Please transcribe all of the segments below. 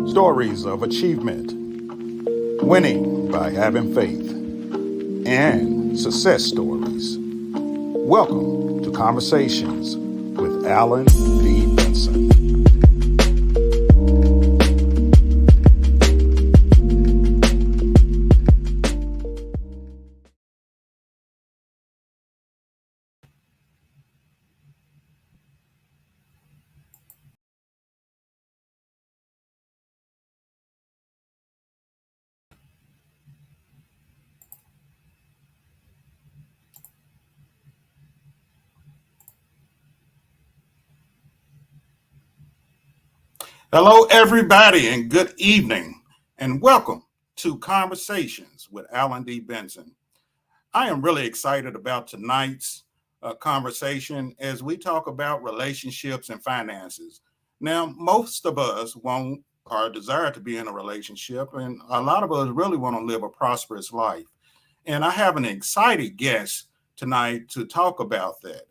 Stories of achievement, winning by having faith, and success stories. Welcome to Conversations with Alan B. Benson. Hello, everybody, and good evening, and welcome to Conversations with Alan D. Benson. I am really excited about tonight's conversation as we talk about relationships and finances. Now, most of us want or desire to be in a relationship, and a lot of us really want to live a prosperous life. And I have an excited guest tonight to talk about that.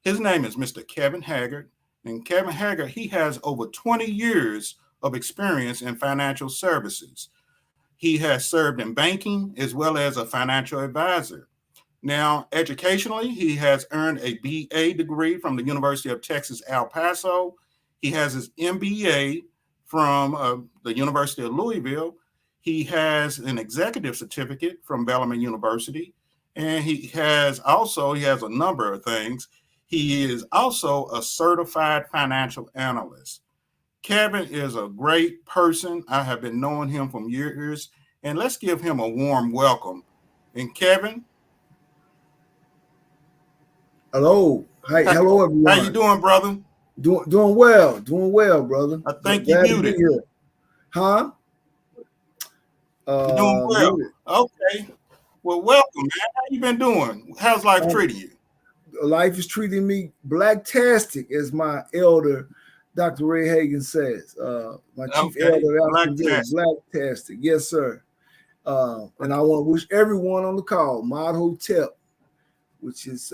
His name is Mr. Kevin Haggard. And Kevin Haggard, he has over 20 years of experience in financial services. He has served in banking as well as a financial advisor. Now, educationally, he has earned a BA degree from the University of Texas, El Paso. He has his MBA from the University of Louisville. He has an executive certificate from Bellarmine University. And he has a number of things. He is also a certified financial analyst. Kevin is a great person. I have been knowing him from years, and let's give him a warm welcome. And Kevin, hello, hi, hello everyone. How you doing, brother? Doing well, brother. I think you muted. Huh? You're doing well. Muted. Okay. Well, welcome, man. How you been doing? How's life treating you? Life is treating me blacktastic, as my elder, Dr. Ray Hagan says. My chief elder, blacktastic. Yes, sir. And I want to wish everyone on the call, Mod Hotep, which is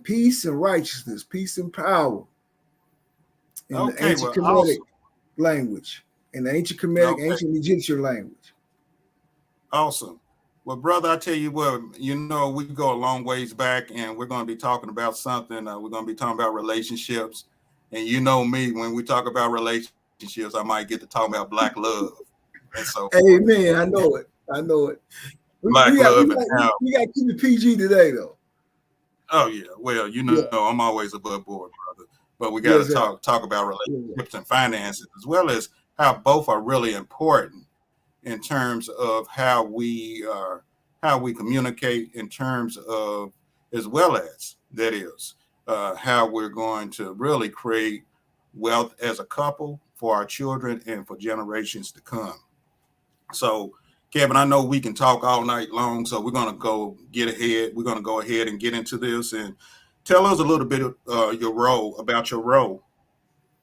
peace and righteousness, peace and power in the ancient Kemetic language, in the ancient Kemetic, ancient Egyptian language. Awesome. Well, brother, I tell you what, we go a long ways back, and we're going to be talking about something. We're going to be talking about relationships. And you know me, when we talk about relationships, I might get to talk about black love. And so, amen. I know it. Black love. We got to keep it PG today, though. Oh, yeah. Well, I'm always above board, brother. But we got to talk about relationships and finances, as well as how both are really important in terms of how we communicate, in terms of, as well as that is how we're going to really create wealth as a couple for our children and for generations to come. So, Kevin, I know we can talk all night long, so we're going to go ahead and get into this, and tell us a little bit of your role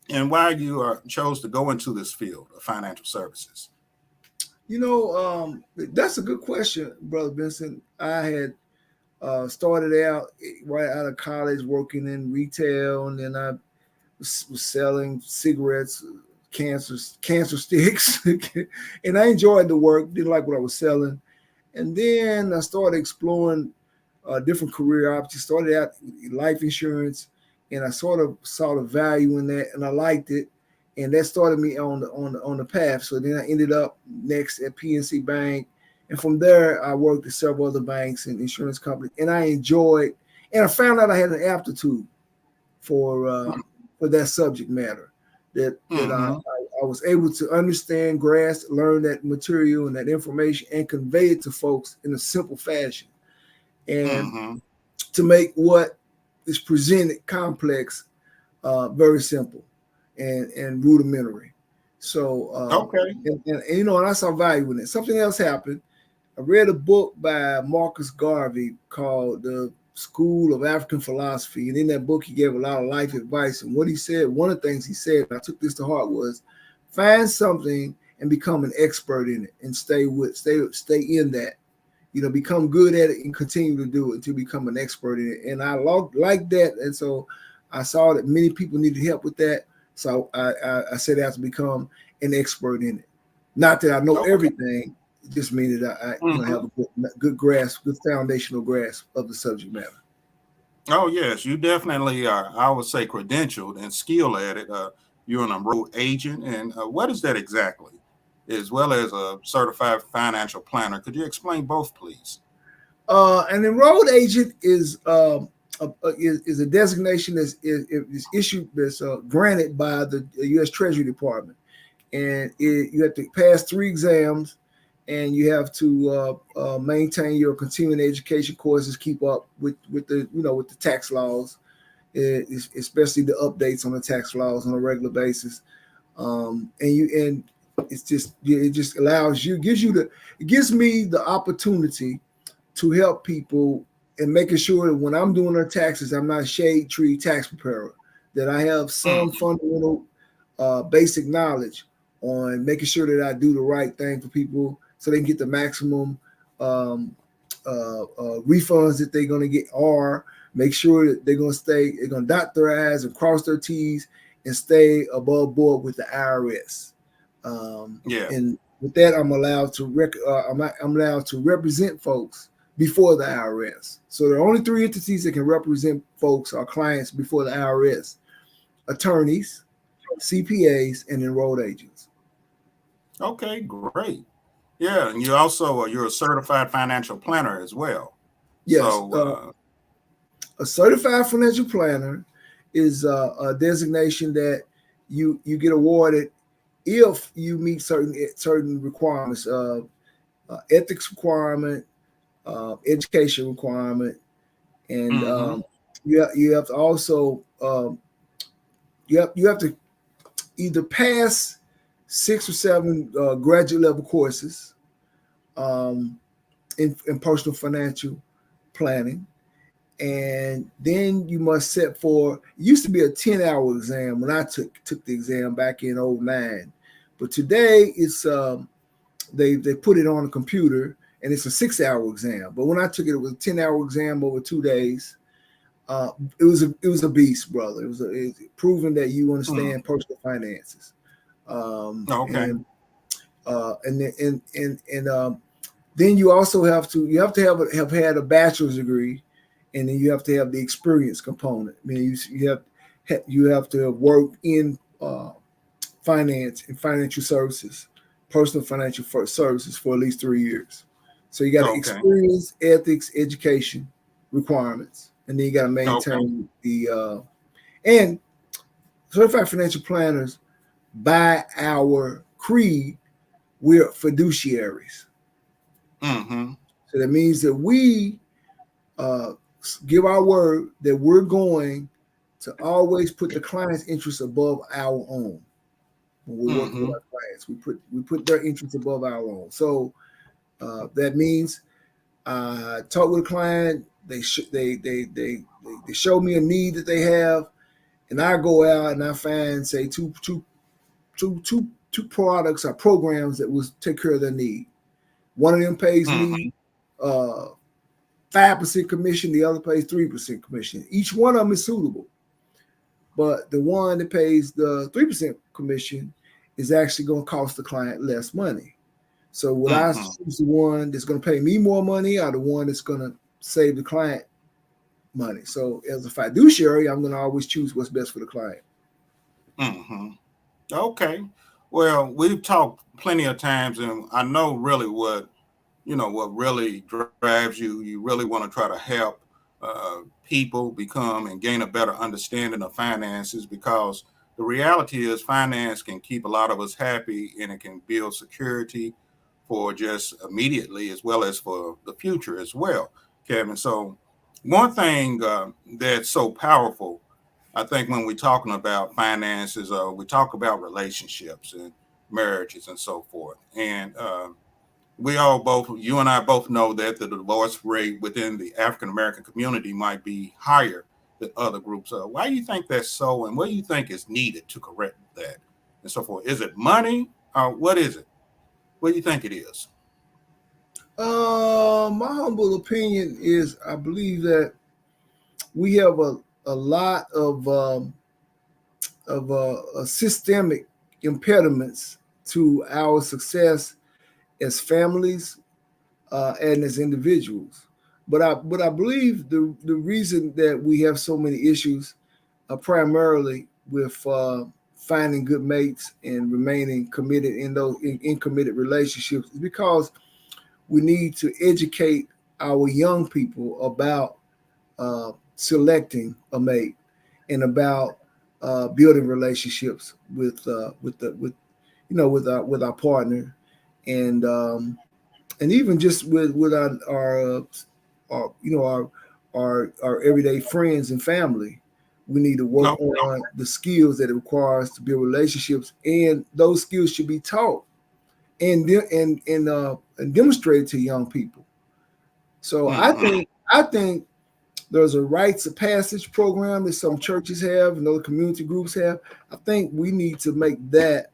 and why you chose to go into this field of financial services. That's a good question, Brother Benson. I had started out right out of college working in retail, and then I was selling cigarettes, cancer sticks, and I enjoyed the work, didn't like what I was selling. And then I started exploring different career options, started out life insurance, and I sort of saw the value in that, and I liked it. And that started me on the path. So then I ended up next at PNC Bank. And from there, I worked at several other banks and insurance companies. And I enjoyed, and I found out I had an aptitude for that subject matter, that I was able to understand, grasp, learn that material and that information and convey it to folks in a simple fashion. And to make what is presented complex very simple and rudimentary. So and I saw value in it. Something else happened. I read a book by Marcus Garvey called The School of African Philosophy, and in that book he gave a lot of life advice. And what he said, one of the things he said, and I took this to heart, was find something and become an expert in it, and stay in that. Become good at it and continue to do it until you become an expert in it. And I like that, and so I saw that many people needed help with that. So I set out to become an expert in it. Not that I know Okay. everything, it just means that I have Hmm. a good grasp, good foundational grasp of the subject matter. Oh yes, you definitely are. I would say credentialed and skilled at it. You're an enrolled agent, and what is that exactly? As well as a certified financial planner. Could you explain both, please? An enrolled agent is a designation is issued that's granted by the U.S. Treasury Department, and you have to pass 3 exams, and you have to maintain your continuing education courses, keep up with the with the tax laws, especially the updates on the tax laws on a regular basis. And it just allows you it gives me the opportunity to help people and making sure that when I'm doing their taxes, I'm not a shade tree tax preparer, that I have some Mm-hmm. fundamental basic knowledge on making sure that I do the right thing for people so they can get the maximum um, refunds that they're going to get, or make sure that they're going to dot their I's and cross their T's and stay above board with the IRS. Yeah. And with that, I'm allowed to represent folks before the IRS. So there are only 3 entities that can represent folks or clients before the IRS: attorneys, CPAs, and enrolled agents. Okay. Great. Yeah, and you also you're a certified financial planner as well. Yes, So a certified financial planner is a designation that you get awarded if you meet certain requirements, ethics requirement, education requirement, and mm-hmm. you have to also you have to either pass 6 or 7 graduate level courses um, in personal financial planning, and then you must set for. It used to be a 10-hour exam when I took the exam back in '09, but today it's they put it on a computer and it's a 6-hour exam. But when I took it, it was a 10-hour exam over 2 days. It was a beast, brother. It's proving that you Mm. understand personal finances, um, Okay. and then you also have to have had a bachelor's degree, and then you have to have the experience component. I mean, you have to have worked in finance and financial services, personal financial services for at least 3 years. So you got to Okay. experience, ethics, education requirements, and then you got to Okay. maintain the and certified financial planners, by our creed, we're fiduciaries. Mm-hmm. So that means that we uh, give our word that we're going to always put the client's interests above our own. When we're working with Mm-hmm. our clients, we put their interests above our own. So that means talk with a client. They show me a need that they have, and I go out and I find, say, two products or programs that will take care of their need. One of them pays Mm-hmm. me uh, 5% commission, the other pays 3% commission. Each one of them is suitable, but the one that pays the 3% commission is actually going to cost the client less money. So would I Mm-hmm. choose the one that's going to pay me more money, or the one that's going to save the client money? So as a fiduciary, I'm going to always choose what's best for the client. Mm-hmm. Okay. Well, we've talked plenty of times, and I know really what really drives you. You really want to try to help people become and gain a better understanding of finances, because the reality is finance can keep a lot of us happy, and it can build security for just immediately as well as for the future as well, Kevin. So one thing that's so powerful, I think, when we're talking about finances, we talk about relationships and marriages and so forth. And we all both, you and I both know that the divorce rate within the African American community might be higher than other groups. Why do you think that's so, and what do you think is needed to correct that and so forth? Is it money, or what is it? What do you think it is? My humble opinion is I believe that we have a lot of systemic impediments to our success as families and as individuals. But I believe the reason that we have so many issues primarily with finding good mates and remaining committed in those in committed relationships is because we need to educate our young people about selecting a mate and about building relationships with our partner and even just with our everyday friends and family. We need to work No, on the skills that it requires to build relationships, and those skills should be taught and demonstrated to young people. So I think there's a rites of passage program that some churches have and other community groups have. I think we need to make that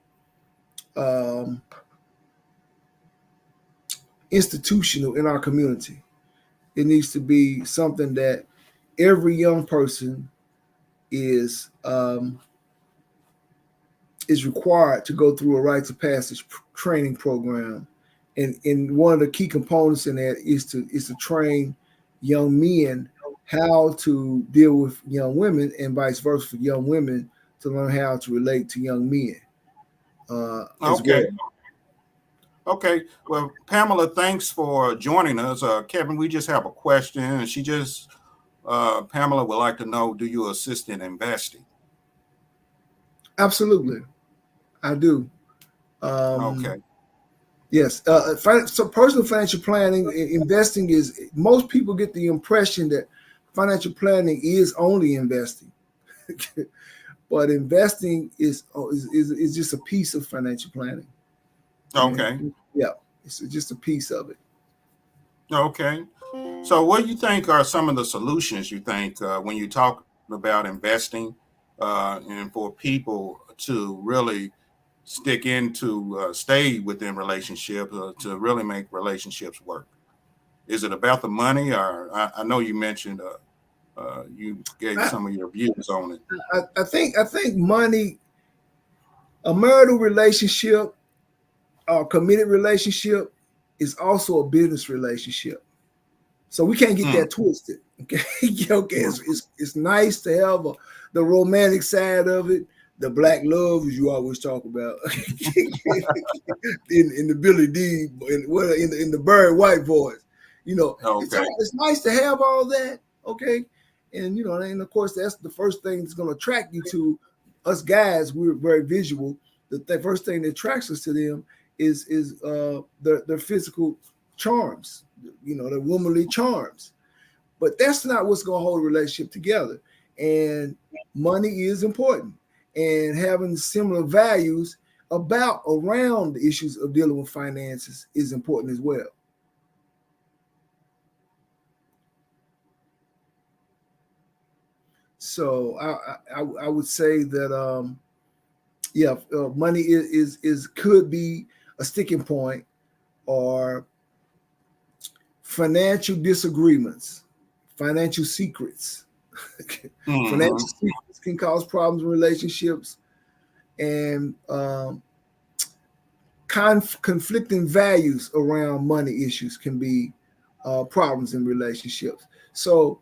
um, institutional in our community. It needs to be something that every young person is um, is required to go through a rites of passage training program, and one of the key components in that is to train young men how to deal with young women, and vice versa for young women to learn how to relate to young men as well. okay. Okay. Well, Pamela, thanks for joining us. Kevin, we just have a question, and Pamela would like to know, do you assist in investing? Absolutely, I do. Um, Okay. yes, so personal financial planning, investing is most people get the impression that financial planning is only investing. But investing is just a piece of financial planning. Okay. And yeah, it's just a piece of it. Okay. So, what do you think are some of the solutions you think when you talk about investing and for people to really stay within relationships to really make relationships work? Is it about the money, or I know you mentioned you gave I, some of your views on it. I think money, a marital relationship, or committed relationship, is also a business relationship. So we can't get Mm, that twisted. Okay, okay. mm. It's nice to have the romantic side of it, the black love, as you always talk about, in the Billy D, in the Barry White voice. Okay. It's nice to have all that. Okay, and of course that's the first thing that's going to attract you to us guys. We're very visual. The first thing that attracts us to them is their physical charms, their womanly charms. But that's not what's going to hold a relationship together. And money is important, and having similar values about around the issues of dealing with finances is important as well. So I would say that yeah, money is could be a sticking point, or financial disagreements, financial secrets. Hmm. Financial secrets can cause problems in relationships, and conflicting values around money issues can be problems in relationships. So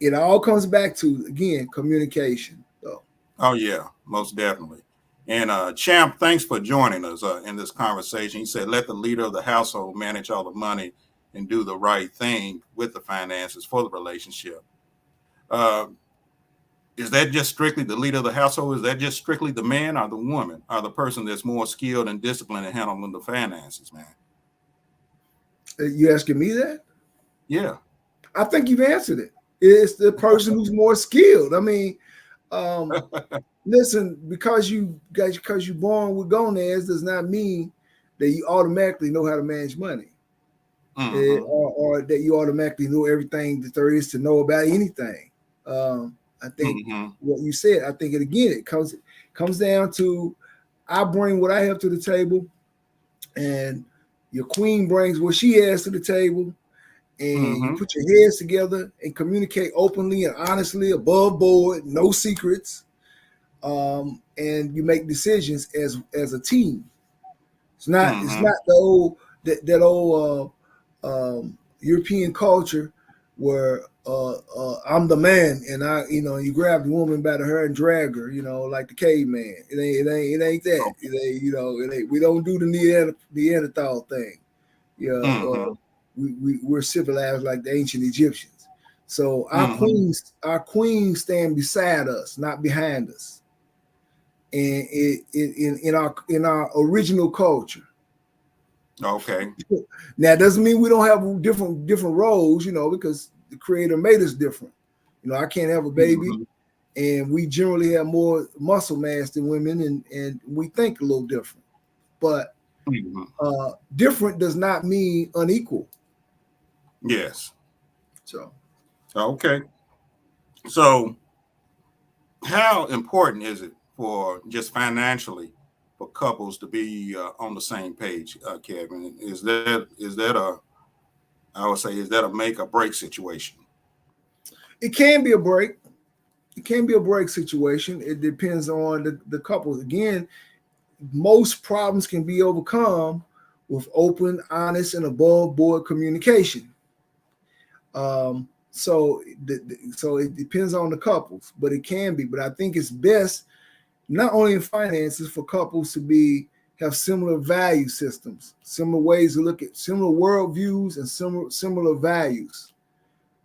it all comes back to, again, communication. So Oh yeah, most definitely. And Champ, thanks for joining us in this conversation. He said, "Let the leader of the household manage all the money and do the right thing with the finances for the relationship." Uh, is that just strictly the leader of the household? Is that just strictly the man or the woman or the person that's more skilled and disciplined in handling the finances, man? you asking me that? Yeah. I think you've answered it. It's the person who's more skilled. I mean, um, listen, because you're born with gonads does not mean that you automatically know how to manage money, Hmm. or that you automatically know everything that there is to know about anything. I think Hmm. what you said. I think it comes down to, I bring what I have to the table, and your queen brings what she has to the table, and you Hmm. put your heads together and communicate openly and honestly, above board, no secrets. and you make decisions as a team. It's Mm-hmm. not the old that old European culture where I'm the man and you grab the woman by the hair and drag her, like the caveman. It ain't that. Okay. It ain't. We don't do the Neanderthal thing. Yeah, Mm-hmm. we're civilized like the ancient Egyptians. So Mm-hmm. our queens stand beside us, not behind us, and in our original culture. Okay. Now, it doesn't mean we don't have different roles, because the creator made us different. I can't have a baby, Mm-hmm. and we generally have more muscle mass than women, and we think a little different. But Mm-hmm. different does not mean unequal. Yes. So, Okay. So, how important is it for just financially for couples to be on the same page, Kevin? Is that a I would say is that a make or break situation? it can be a break. It can be a break situation. It depends on the couple. Again, most problems can be overcome with open, honest, and above board communication. So it depends on the couples, but it can be. But I think it's best not only in finances for couples to have similar value systems, similar ways to look at similar worldviews and similar values.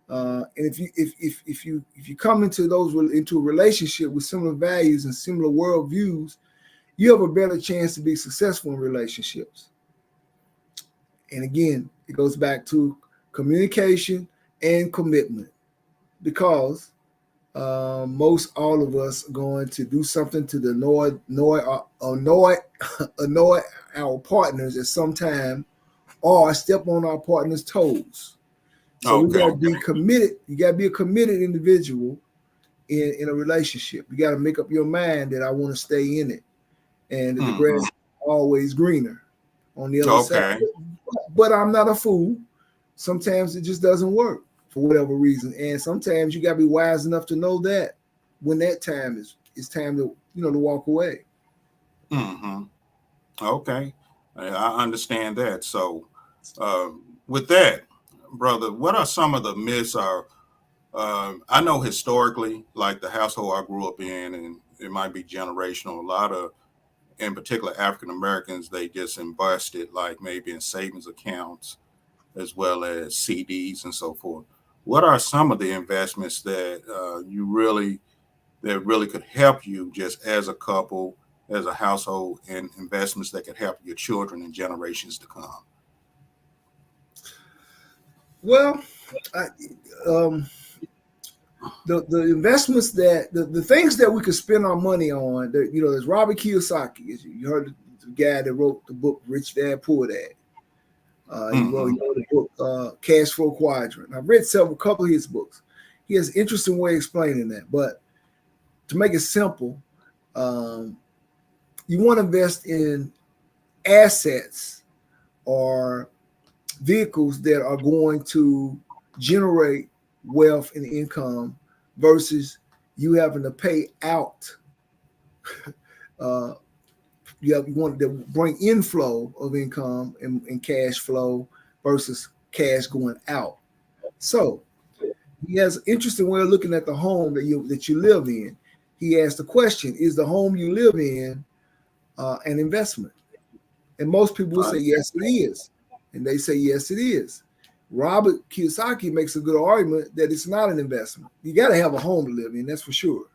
And if you come into a relationship with similar values and similar worldviews, you have a better chance to be successful in relationships. And again, it goes back to communication and commitment, because most all of us are going to do something to annoy our partners at some time, or step on our partner's toes. So we got Okay. to be committed. You got to be a committed individual in a relationship. You got to make up your mind that I want to stay in it, and that the grass Mm-hmm. is always greener on the other side. Okay. But I'm not a fool. Sometimes it just doesn't work for whatever reason, and sometimes you got to be wise enough to know that when that time is, it's time to to walk away. Mm-hmm. Okay. I understand that. So, uh, with that, brother, what are some of the myths? I know historically, like the household I grew up in, and it might be generational. A lot of, in particular, African Americans, they just invested like maybe in savings accounts as well as CDs and so forth. What are some of the investments that really could help you just as a couple, as a household, and investments that could help your children and generations to come? Well, I, um, the investments the things that we could spend our money on, there's Robert Kiyosaki. You heard the guy that wrote the book Rich Dad Poor Dad. Mm-hmm. He wrote the book Cash Flow Quadrant. I've read couple of his books. He has an interesting way of explaining that. But to make it simple, um, you want to invest in assets or vehicles that are going to generate wealth and income versus you having to pay out. Uh, you want to bring inflow of income and cash flow versus cash going out. So he has an interesting way of looking at the home that you live in. He asked the question: is the home you live in an investment? And most people will say yes, it is, and they say yes, it is. Robert Kiyosaki makes a good argument that it's not an investment. You got to have a home to live in, that's for sure.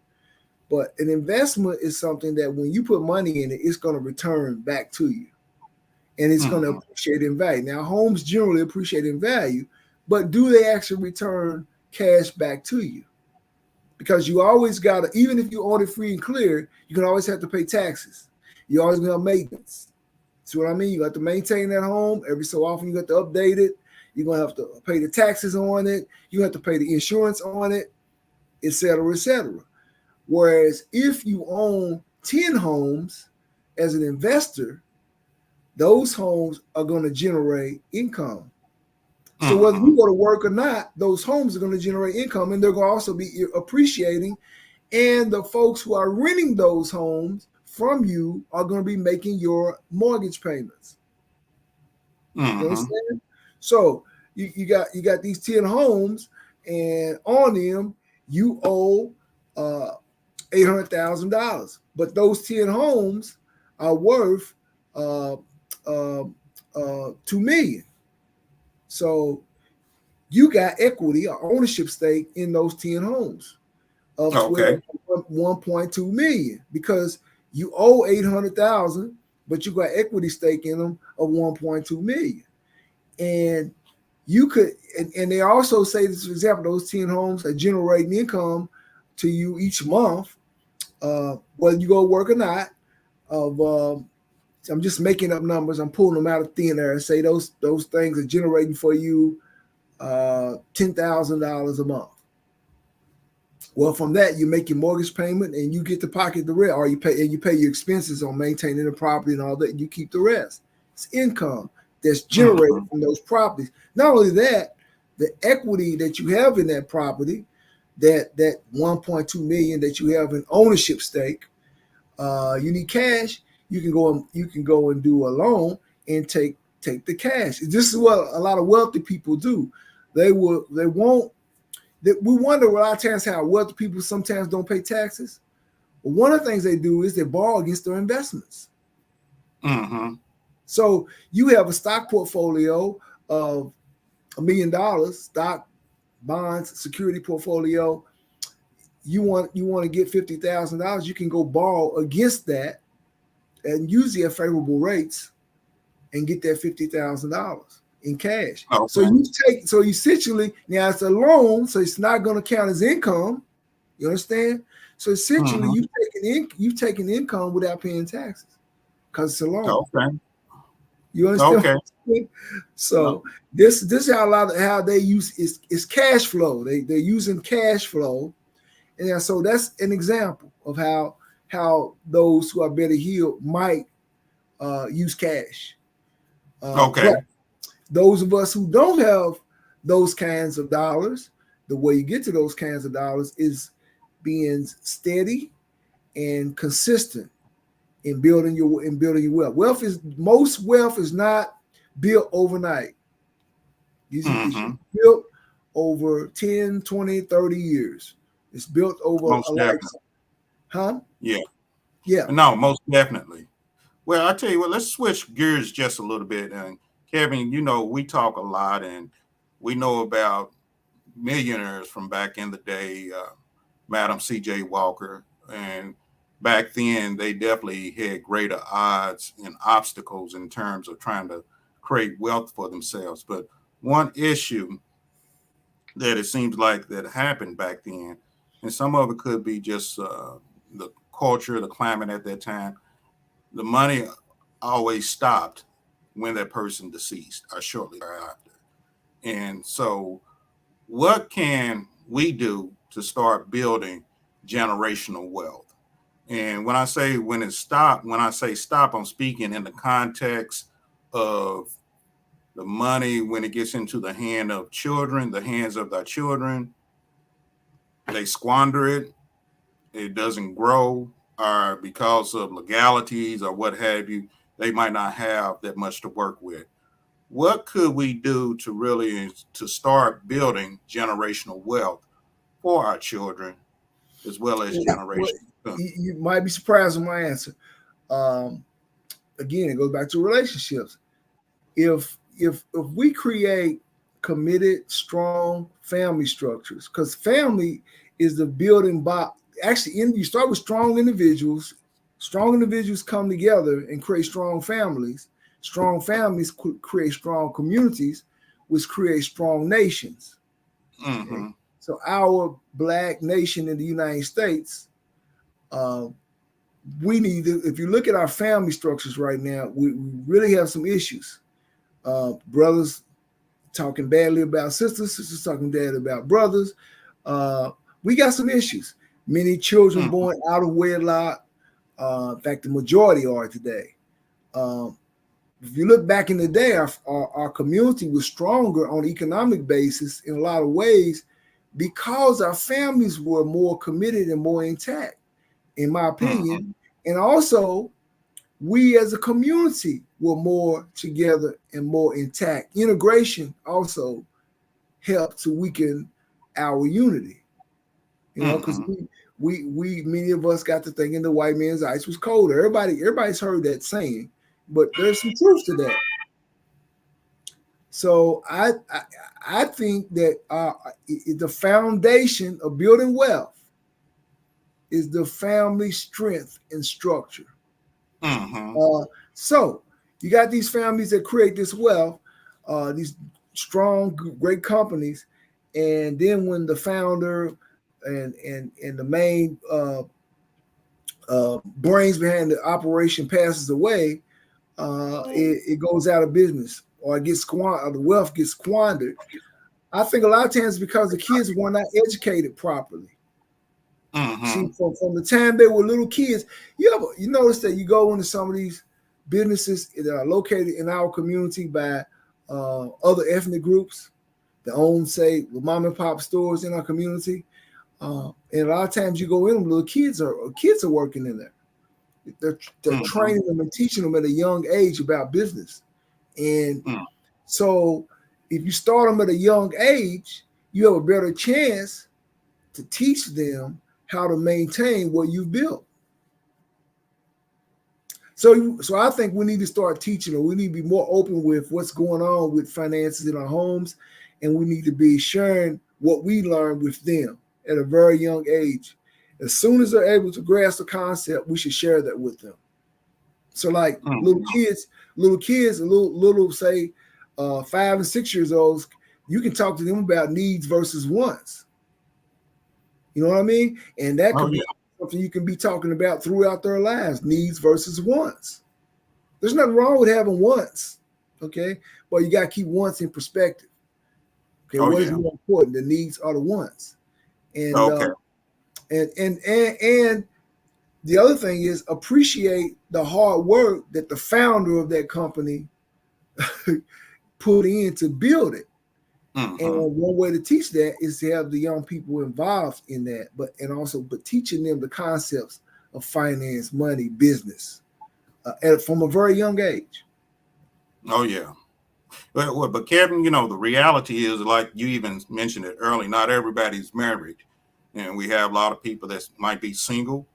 But an investment is something that when you put money in it, it's going to return back to you, and it's going to Mm-hmm. appreciate in value. Now, homes generally appreciate in value, but do they actually return cash back to you? Because you always got to, even if you own it free and clear, you can always have to pay taxes. You always going to have maintenance. See what I mean? You got to maintain that home. Every so often, you got to update it. You're going to have to pay the taxes on it. You have to pay the insurance on it, et cetera, et cetera. Whereas if you own 10 homes as an investor, those homes are going to generate income. So whether Mm-hmm. you go to work or not, those homes are going to generate income, and they're going to also be appreciating and the folks who are renting those homes from you are going to be making your mortgage payments. You Mm-hmm. understand? So you got these 10 homes, and on them you owe $800,000, but those 10 homes are worth uh, uh, 2 million. So you got equity or ownership stake in those 10 homes of Okay. 1.2 million because you owe 800,000, but you got equity stake in them of 1.2 million. And you could, and they also say this, for example, those 10 homes are generating income to you each month, whether you go work or not. Of I'm just making up numbers. I'm pulling them out of thin air and say those things are generating for you $10,000 a month. Well, from that you make your mortgage payment and you get to pocket the rest, or you pay your expenses on maintaining the property and all that. And you keep the rest. It's income that's generated Mm-hmm. from those properties. Not only that, the equity that you have in that property, that 1.2 million that you have in ownership stake, you need cash. You can go and do a loan and take the cash. This is what a lot of wealthy people do. They won't. We wonder a lot of times how wealthy people sometimes don't pay taxes. Well, one of the things they do is they borrow against their investments. Mm-hmm. So you have a stock portfolio of $1 million, stock, bonds, security portfolio. You want to get $50,000. You can go borrow against that and usually at favorable rates and get that $50,000 in cash. Okay. So you essentially, now it's a loan, so it's not going to count as income. You understand? So essentially, Mm-hmm. you've taken income without paying taxes because it's a loan. Okay. You understand? Okay. So No. this is how they use is cash flow. They're using cash flow, and so that's an example of how those who are better healed might use cash. But Okay. those of us who don't have those kinds of dollars, the way you get to those kinds of dollars is being steady and consistent in building your wealth. Most wealth is not built overnight. It's Mm-hmm. built over 10, 20, 30 years. It's built over a Most definitely. lifetime. Huh? Yeah. Yeah. No, most definitely. Well, I tell you what, let's switch gears just a little bit. And Kevin, we talk a lot and we know about millionaires from back in the day, Madam C.J. Walker. And back then, they definitely had greater odds and obstacles in terms of trying to create wealth for themselves. But one issue that it seems like that happened back then, and some of it could be just the culture, the climate at that time, the money always stopped when that person deceased or shortly thereafter. And so, what can we do to start building generational wealth? And when I say stop, I'm speaking in the context of the money when it gets into the hands of their children, they squander it, it doesn't grow, or because of legalities or what have you, they might not have that much to work with. What could we do to really to start building generational wealth for our children as well as Well, generations to come? you might be surprised with my answer. Um, Again, it goes back to relationships. If we create committed, strong family structures, because family is the building block. Actually, you start with strong individuals. Strong individuals come together and create strong families. Strong families create strong communities, which create strong nations. Okay, Mm-hmm. so our black nation in the United States, uh, we need to. If you look at our family structures right now, we really have some issues. Brothers talking badly about sisters, sisters talking badly about brothers. Uh, we got some issues. Many children Mm-hmm. born out of wedlock. In fact, the majority are today. Um, if you look back in the day, our community was stronger on an economic basis in a lot of ways because our families were more committed and more intact, in my opinion. And also, we as a community were more together and more intact. Integration also helped to weaken our unity, because we many of us got to thinking the white man's ice was colder. Everybody's heard that saying, but there's some truth to that. So I think that the foundation of building wealth is the family strength and structure. So you got these families that create this wealth, these strong, great companies, and then when the founder and the main brains behind the operation passes away, it goes out of business, or it gets squandered, or the wealth gets squandered. I think a lot of times because the kids were not educated properly. See, from the time they were little kids, you notice that you go into some of these businesses that are located in our community by other ethnic groups that own, say, mom and pop stores in our community. And a lot of times you go in, little kids are working in there. They're training them and teaching them at a young age about business. And so if you start them at a young age, you have a better chance to teach them how to maintain what you've built. So I think we need to start teaching them. We need to be more open with what's going on with finances in our homes, and we need to be sharing what we learned with them at a very young age. As soon as they're able to grasp the concept, we should share that with them. So like little kids, say 5 and 6 years olds, you can talk to them about needs versus wants. You know what I mean? And that could be something you can be talking about throughout their lives, needs versus wants. There's nothing wrong with having wants, okay? But you got to keep wants in perspective. Okay, what is more important, the needs or the wants? And and the other thing is appreciate the hard work that the founder of that company put in to build it. And one way to teach that is to have the young people involved in that, but teaching them the concepts of finance, money, business, from a very young age. Oh yeah. But Kevin, the reality is, like you even mentioned it early, not everybody's married, and we have a lot of people that might be single.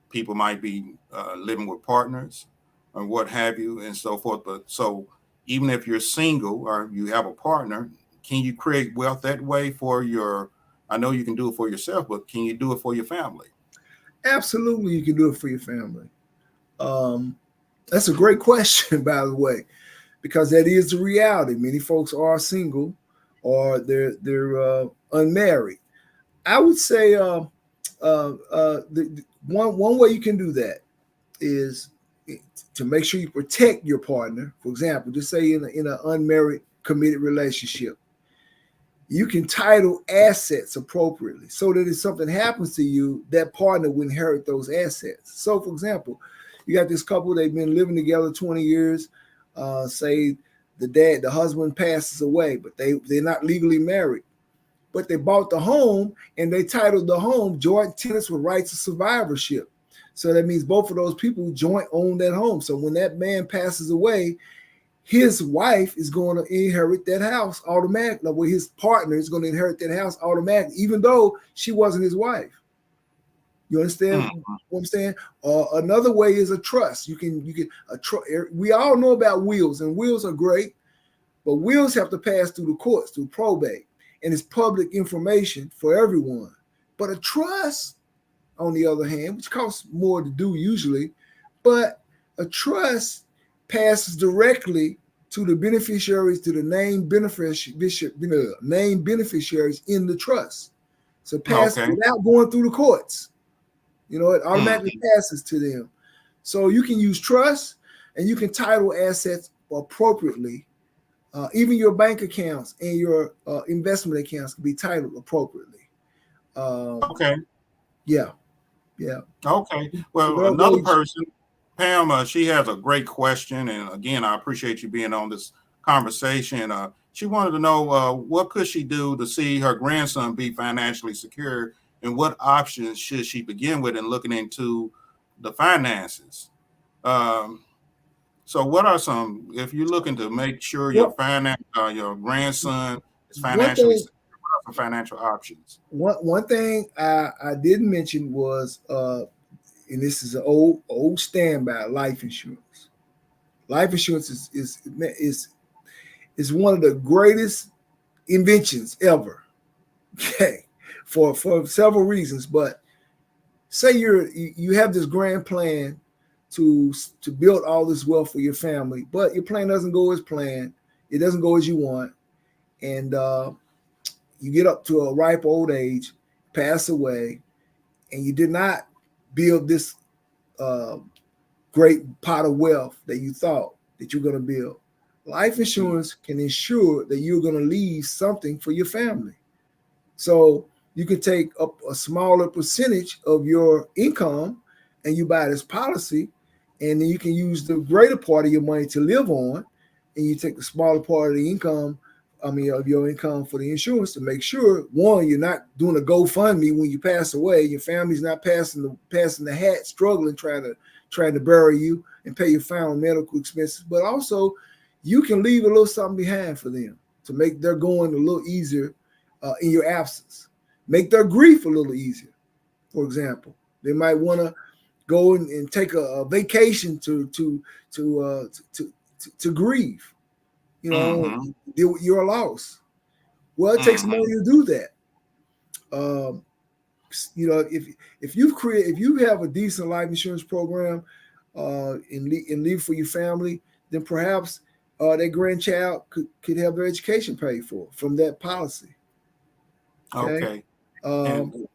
People might be living with partners, or what have you, and so forth. But so even if you're single or you have a partner, can you create wealth that way for I know you can do it for yourself, but can you do it for your family? Absolutely, you can do it for your family. That's a great question, by the way, because that is the reality. Many folks are single or they're unmarried. I would say the one way you can do that is to make sure you protect your partner. For example, just say in an unmarried committed relationship, you can title assets appropriately so that if something happens to you, that partner will inherit those assets. So, for example, you got this couple, they've been living together 20 years. Say the husband passes away, but they're not legally married. But they bought the home and they titled the home joint tenants with rights of survivorship. So that means both of those people joint own that home. So when that man passes away, his wife is going to inherit that house automatically. Well, his partner is going to inherit that house automatically, even though she wasn't his wife. You understand what I'm saying? Another way is a trust. We all know about wills, and wills are great, but wills have to pass through the courts, through probate, and it's public information for everyone. But a trust, on the other hand, which costs more to do usually, but a trust passes directly to the beneficiaries, to the named beneficiaries in the trust. So pass without going through the courts. It automatically passes to them. So you can use trust and you can title assets appropriately. Even your bank accounts and your investment accounts can be titled appropriately. Yeah. Okay. Well, another person, Pam, she has a great question. And again, I appreciate you being on this conversation. She wanted to know what could she do to see her grandson be financially secure, and what options should she begin with in looking into the finances. Um, so, what are some, if you're looking to make sure Well, your grandson is one financially thing secure, what are some financial options? one thing I didn't mention was and this is an old standby, life insurance. Life insurance is one of the greatest inventions ever. Okay, for several reasons. But say you have this grand plan to build all this wealth for your family, but your plan doesn't go as planned. It doesn't go as you want, and you get up to a ripe old age, pass away, and you did not build this uh, great pot of wealth that you thought that you're going to build. Life insurance can ensure that you're going to leave something for your family. So you can take up a smaller percentage of your income and you buy this policy, and then you can use the greater part of your money to live on, and you take the smaller part of the income, of your income for the insurance to make sure, one, you're not doing a GoFundMe when you pass away. Your family's not passing the hat, struggling, trying to bury you and pay your final medical expenses. But also, you can leave a little something behind for them to make their going a little easier in your absence. Make their grief a little easier. For example, they might want to go and take a vacation to grieve. You know, Mm-hmm. your loss. Well, it takes money Mm-hmm. to do that. Um, if you have a decent life insurance program and leave for your family, then perhaps that grandchild could have their education paid for from that policy. Okay. Okay. Um, And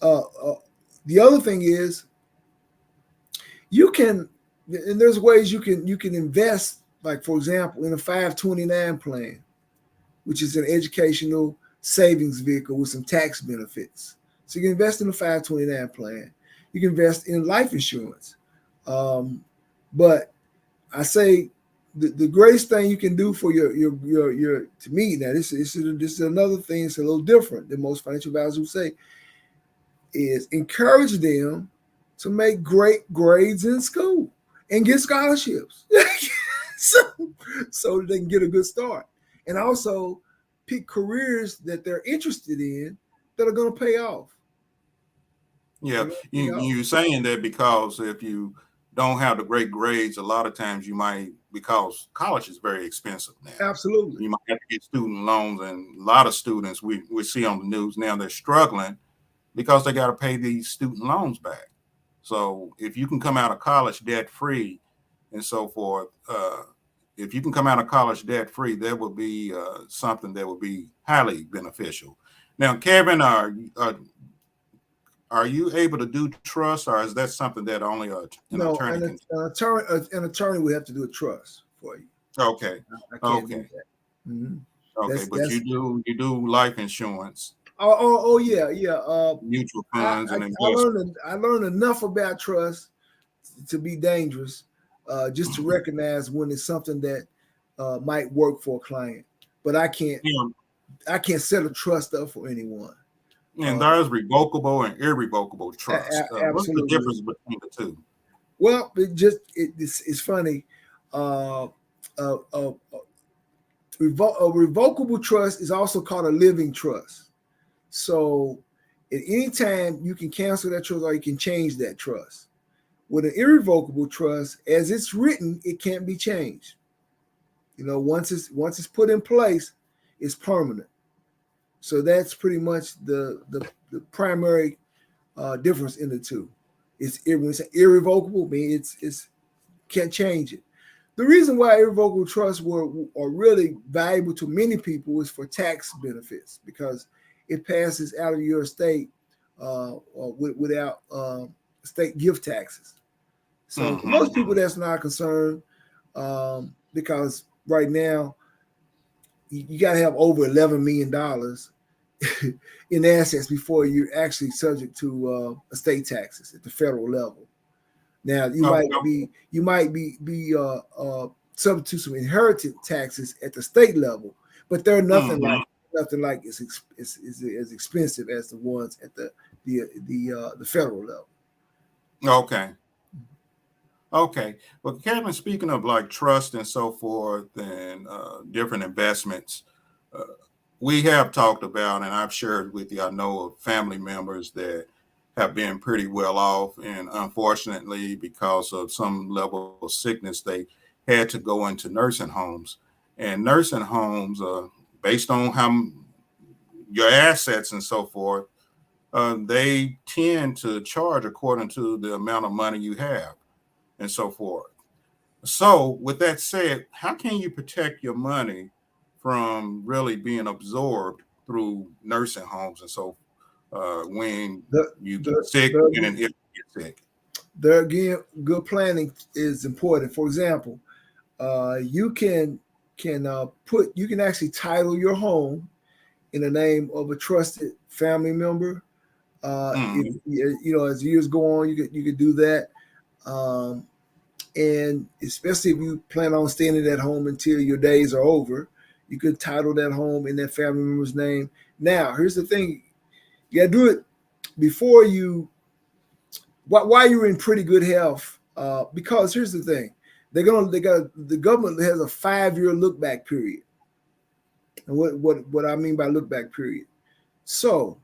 uh, uh, the other thing is you can, and there's ways you can invest. Like for example, in a 529 plan, which is an educational savings vehicle with some tax benefits. So you can invest in a 529 plan. You can invest in life insurance. Um, but I say the greatest thing you can do for your to me now this is another thing. It's a little different than most financial advisors would say, is encourage them to make great grades in school and get scholarships. so, so they can get a good start. And also pick careers that they're interested in that are going to pay off. yeah, They're going to pay off. you're saying that because if you don't have the great grades, a lot of times you might, because college is very expensive now. Absolutely. You might have to get student loans, and a lot of students we see on the news now, they're struggling because they got to pay these student loans back. So if you can come out of college debt free and so forth, if you can come out of college debt free, that would be something that would be highly beneficial. Now, Kevin, are you able to do trust, or is that something that only an No, attorney can an attorney would have to do a trust for you. do? Okay, I can't do okay, that. Mm-hmm. okay, but That's you do life insurance, oh yeah, yeah. mutual funds, and I investment. learned enough about trust to be dangerous, just to recognize when it's something that might work for a client. But Yeah, I can't set a trust up for anyone. and there's revocable and irrevocable trust. What's the Absolutely. difference between the two? Well, it's funny. Uh, uh, uh, a revocable trust is also called a living trust. So at any time you can cancel that trust or you can change that trust. With an irrevocable trust, as it's written, it can't be changed. Once it's put in place, it's permanent. So that's pretty much the primary difference in the two. When it's irrevocable, means it's can't change it. The reason why irrevocable trusts are really valuable to many people is for tax benefits, because it passes out of your estate without state gift taxes. So for Mm-hmm. most people, that's not a concern, because right now you got to have over $11 million in assets before you're actually subject to estate taxes at the federal level. Now you might be subject to some inheritance taxes at the state level, but they're nothing Mhm. like it's as expensive as the ones at the federal level. Okay. Okay. Well, Kevin, speaking of like trust and so forth and different investments, uh, we have talked about, and I've shared with you, I know of family members that have been pretty well off. And unfortunately, because of some level of sickness, they had to go into nursing homes. And nursing homes, based on your assets and so forth, they tend to charge according to the amount of money you have and so forth. So, with that said, how can you protect your money from really being absorbed through nursing homes and so when The you get the sick and the if you get sick? there again, good planning is important. For example, you can actually title your home in the name of a trusted family member. If Mm-hmm. as years go on, you could do that. Um, and especially if you plan on staying in that home until your days are over, you could title that home in that family member's name. Now, here's the thing: you got to do it before you, while you're in pretty good health. Because here's the thing: the government has a 5 year look back period. And what I mean by look back period. So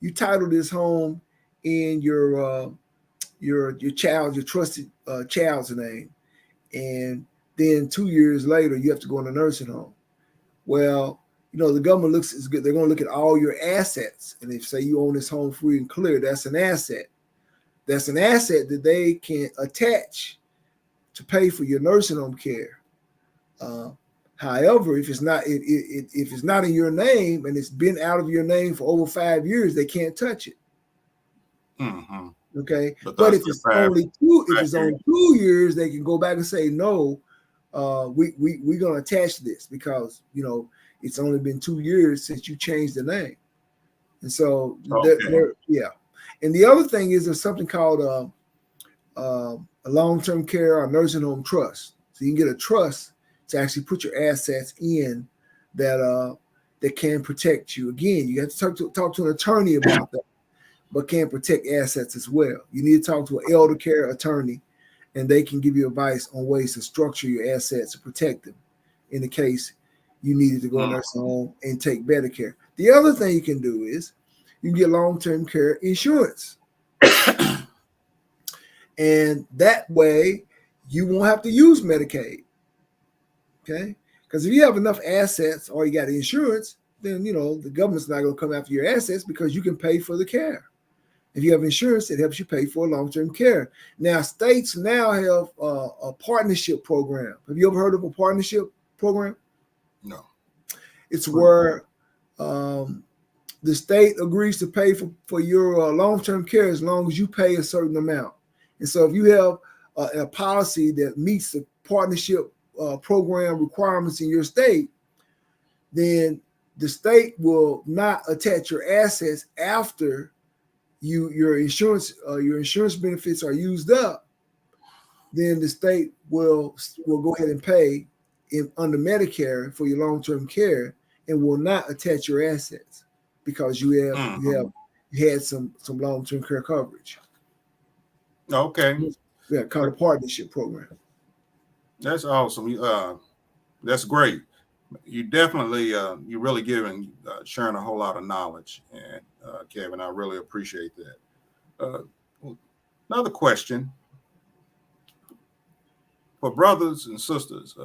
you title this home in your trusted child's name, and then 2 years later you have to go in a nursing home. Well, the government looks is good. They're going to look at all your assets, and if say you own this home free and clear, that's an asset. That's an asset that they can attach to pay for your nursing home care. Uh, However, if it's not in your name and it's been out of your name for over 5 years, they can't touch it. Mm-hmm. Okay, But but that's if the it's only five years. 2 years, they can go back and say no. We're gonna attach this because it's only been 2 years since you changed the name, and so Okay. yeah. And the other thing is there's something called a long-term care or nursing home trust. So you can get a trust to actually put your assets in that can protect you. Again, you have to talk to an attorney about that, but can protect assets as well. You need to talk to an elder care attorney, and they can give you advice on ways to structure your assets to protect them in the case you needed to go to Mm. nursing home and take better care. The other thing you can do is you can get long-term care insurance. And that way you won't have to use Medicaid. Okay. Because if you have enough assets or you got insurance, then the government's not going to come after your assets because you can pay for the care. If you have insurance, it helps you pay for long-term care. Now, states now have a partnership program. Have you ever heard of a partnership program? No. It's What- where um, the state agrees to pay for your long-term care as long as you pay a certain amount. And so if you have a policy that meets the partnership program requirements in your state, then the state will not attach your assets after your insurance benefits are used up. Then the state will go ahead and pay under Medicare for your long-term care and will not attach your assets because Mhm. you had some long-term care coverage. Okay. Yeah, called a partnership program. That's awesome. That's great. You definitely you really giving sharing a whole lot of knowledge, and Kevin, I really appreciate that. Another question for brothers and sisters,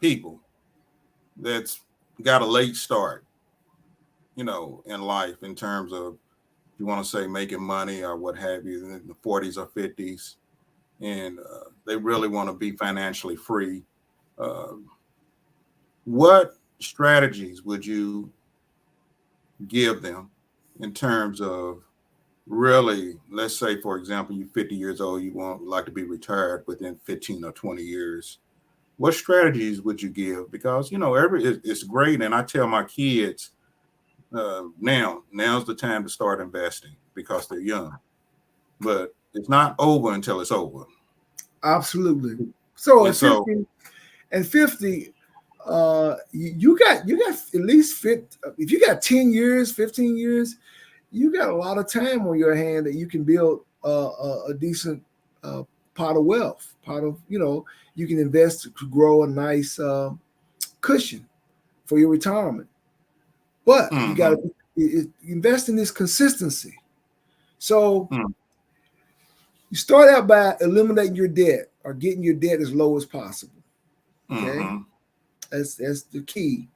people that's got a late start, in life in terms of you want to say making money or what have you in the 40s or 50s, and they really want to be financially free. Uh, what strategies would you give them in terms of really, let's say, for example, you're 50 years old, you want like to be retired within 15 or 20 years. What strategies would you give? Because it's great, and I tell my kids now's the time to start investing because they're young, but it's not over until it's over. Absolutely. So And at so, 50 and 50, you got at least if you got 10 years, 15 years, you got a lot of time on your hand that you can build a decent pot of wealth, you can invest to grow a nice cushion for your retirement. But you got Mm-hmm. to invest in this consistency. So Mm-hmm. you start out by eliminating your debt or getting your debt as low as possible. Okay, Mm-hmm. that's the key.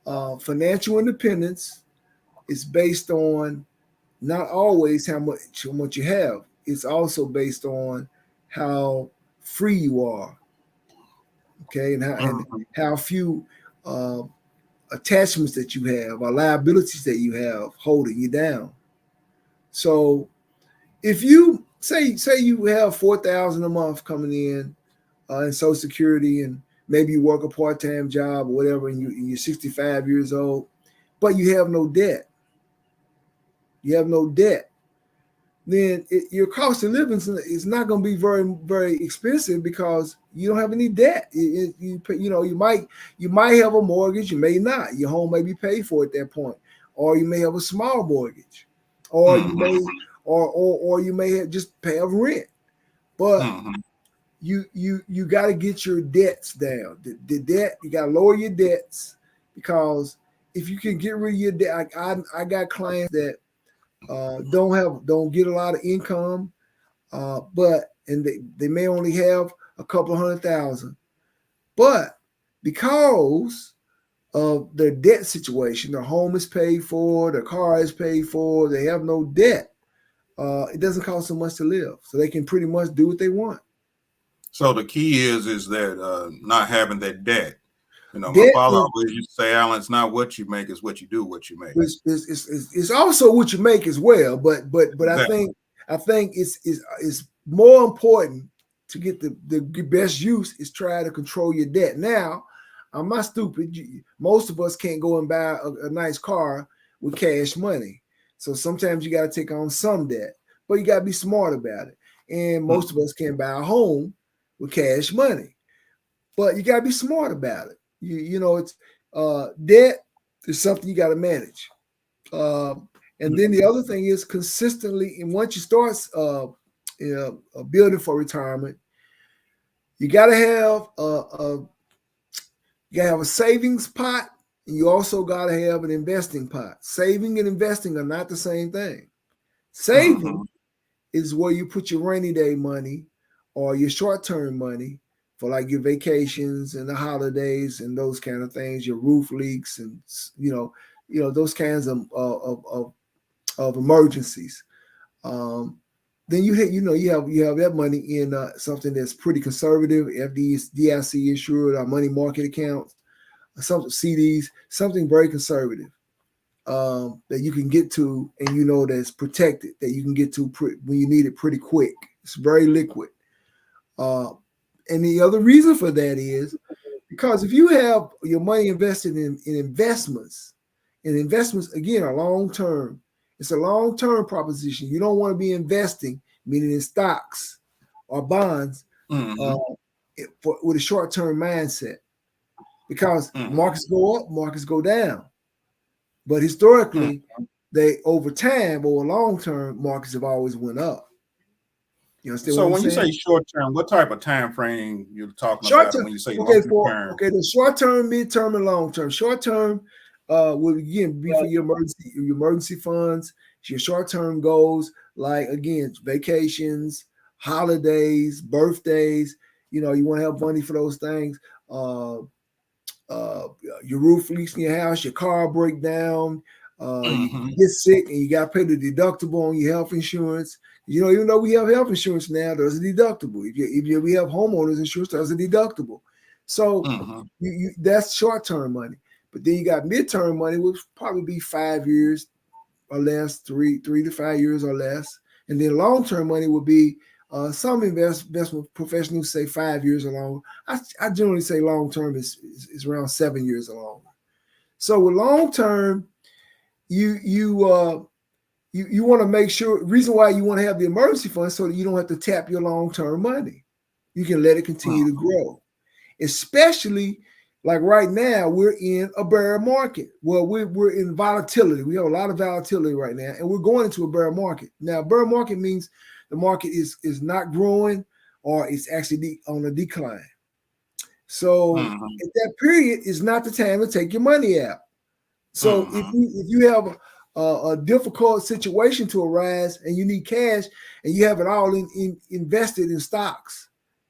Financial independence is based on not always how much you have. It's also based on how free you are. Okay, and Mm-hmm. how few uh, attachments that you have or liabilities that you have holding you down. So if you say you have 4,000 a month coming in Social Security, and maybe you work a part-time job or whatever, and you're 65 years old, but you have no debt. You have no debt. Then your cost of living is not going to be very, very expensive because you don't have any debt. You might have a mortgage, you may not. Your home may be paid for at that point, or you may have a small mortgage, or you Mm-hmm. may or you may just pay a rent. But Mm-hmm. you got to get your debts down. The debt, you got to lower your debts, because if you can get rid of your debt, I got clients that don't get a lot of income, and they may only have a couple of 100,000, but because of their debt situation, their home is paid for, their car is paid for, they have no debt. It doesn't cost so much to live, so they can pretty much do what they want. So the key is that not having that debt. My Debt father is always used to say, Alan, it's not what you make, it's what you do, what you make. it's also what you make as well, but I Exactly. think it's more important to get the best use is try to control your debt. Now, I'm not stupid. Most of us can't go and buy a nice car with cash money, so sometimes you got to take on some debt, but you got to be smart about it. And most of Mm-hmm. us can't buy a home with cash money, but you got to be smart about it. It's debt is something you got to manage. And then the other thing is consistently, and once you start building for retirement, you got to have a savings pot, and you also got to have an investing pot. Saving and investing are not the same thing. Saving Mm-hmm. is where you put your rainy day money or your short term money for like your vacations and the holidays and those kind of things, your roof leaks, and those kinds of emergencies. Um, then you have that money in something that's pretty conservative, FDIC insured, or money market accounts, some CDs, something very conservative, that you can get to, and that's protected, that you can get to when you need it pretty quick. It's very liquid. Uh, and the other reason for that is because if you have your money invested in investments, and investments again are long term, it's a long term proposition. You don't want to be investing, meaning in stocks or bonds, Mm-hmm. uh, with a short term mindset, because Mm-hmm. markets go up, markets go down. But Mm-hmm. historically, they over time, over long term, markets have always went up. You understand what So I'm when you saying? say short term, what type of time frame you're talking Short about term, when you say okay, long term? the short term, mid term, and long term. Short term will again be for your emergency funds, your short term goals, like again, vacations, holidays, birthdays. You want to have money for those things. Uh, uh, your roof leaks in your house, your car break down, you Mm-hmm. get sick, and you got to pay the deductible on your health insurance. Even though we have health insurance now, there's a deductible. We have homeowners insurance, there's a deductible. So Mm-hmm. that's short term money. But then you got midterm money, which probably be 5 years or less, 3 to 5 years or less. And then long term money would be some investment professionals say 5 years or longer. I generally say long term is around 7 years or longer. So with long term, you want to make sure. Reason why you want to have the emergency fund so that you don't have to tap your long term money. You can let it continue to Mm-hmm. grow, especially Like right now, we're in a bear market. Well, we're in volatility. We have a lot of volatility right now, and we're going into a bear market. Now, bear market means the market is not growing or it's actually on a decline. So Mm-hmm. at that period is not the time to take your money out. So Mm-hmm. if you have a difficult situation to arise and you need cash and you have it all invested in stocks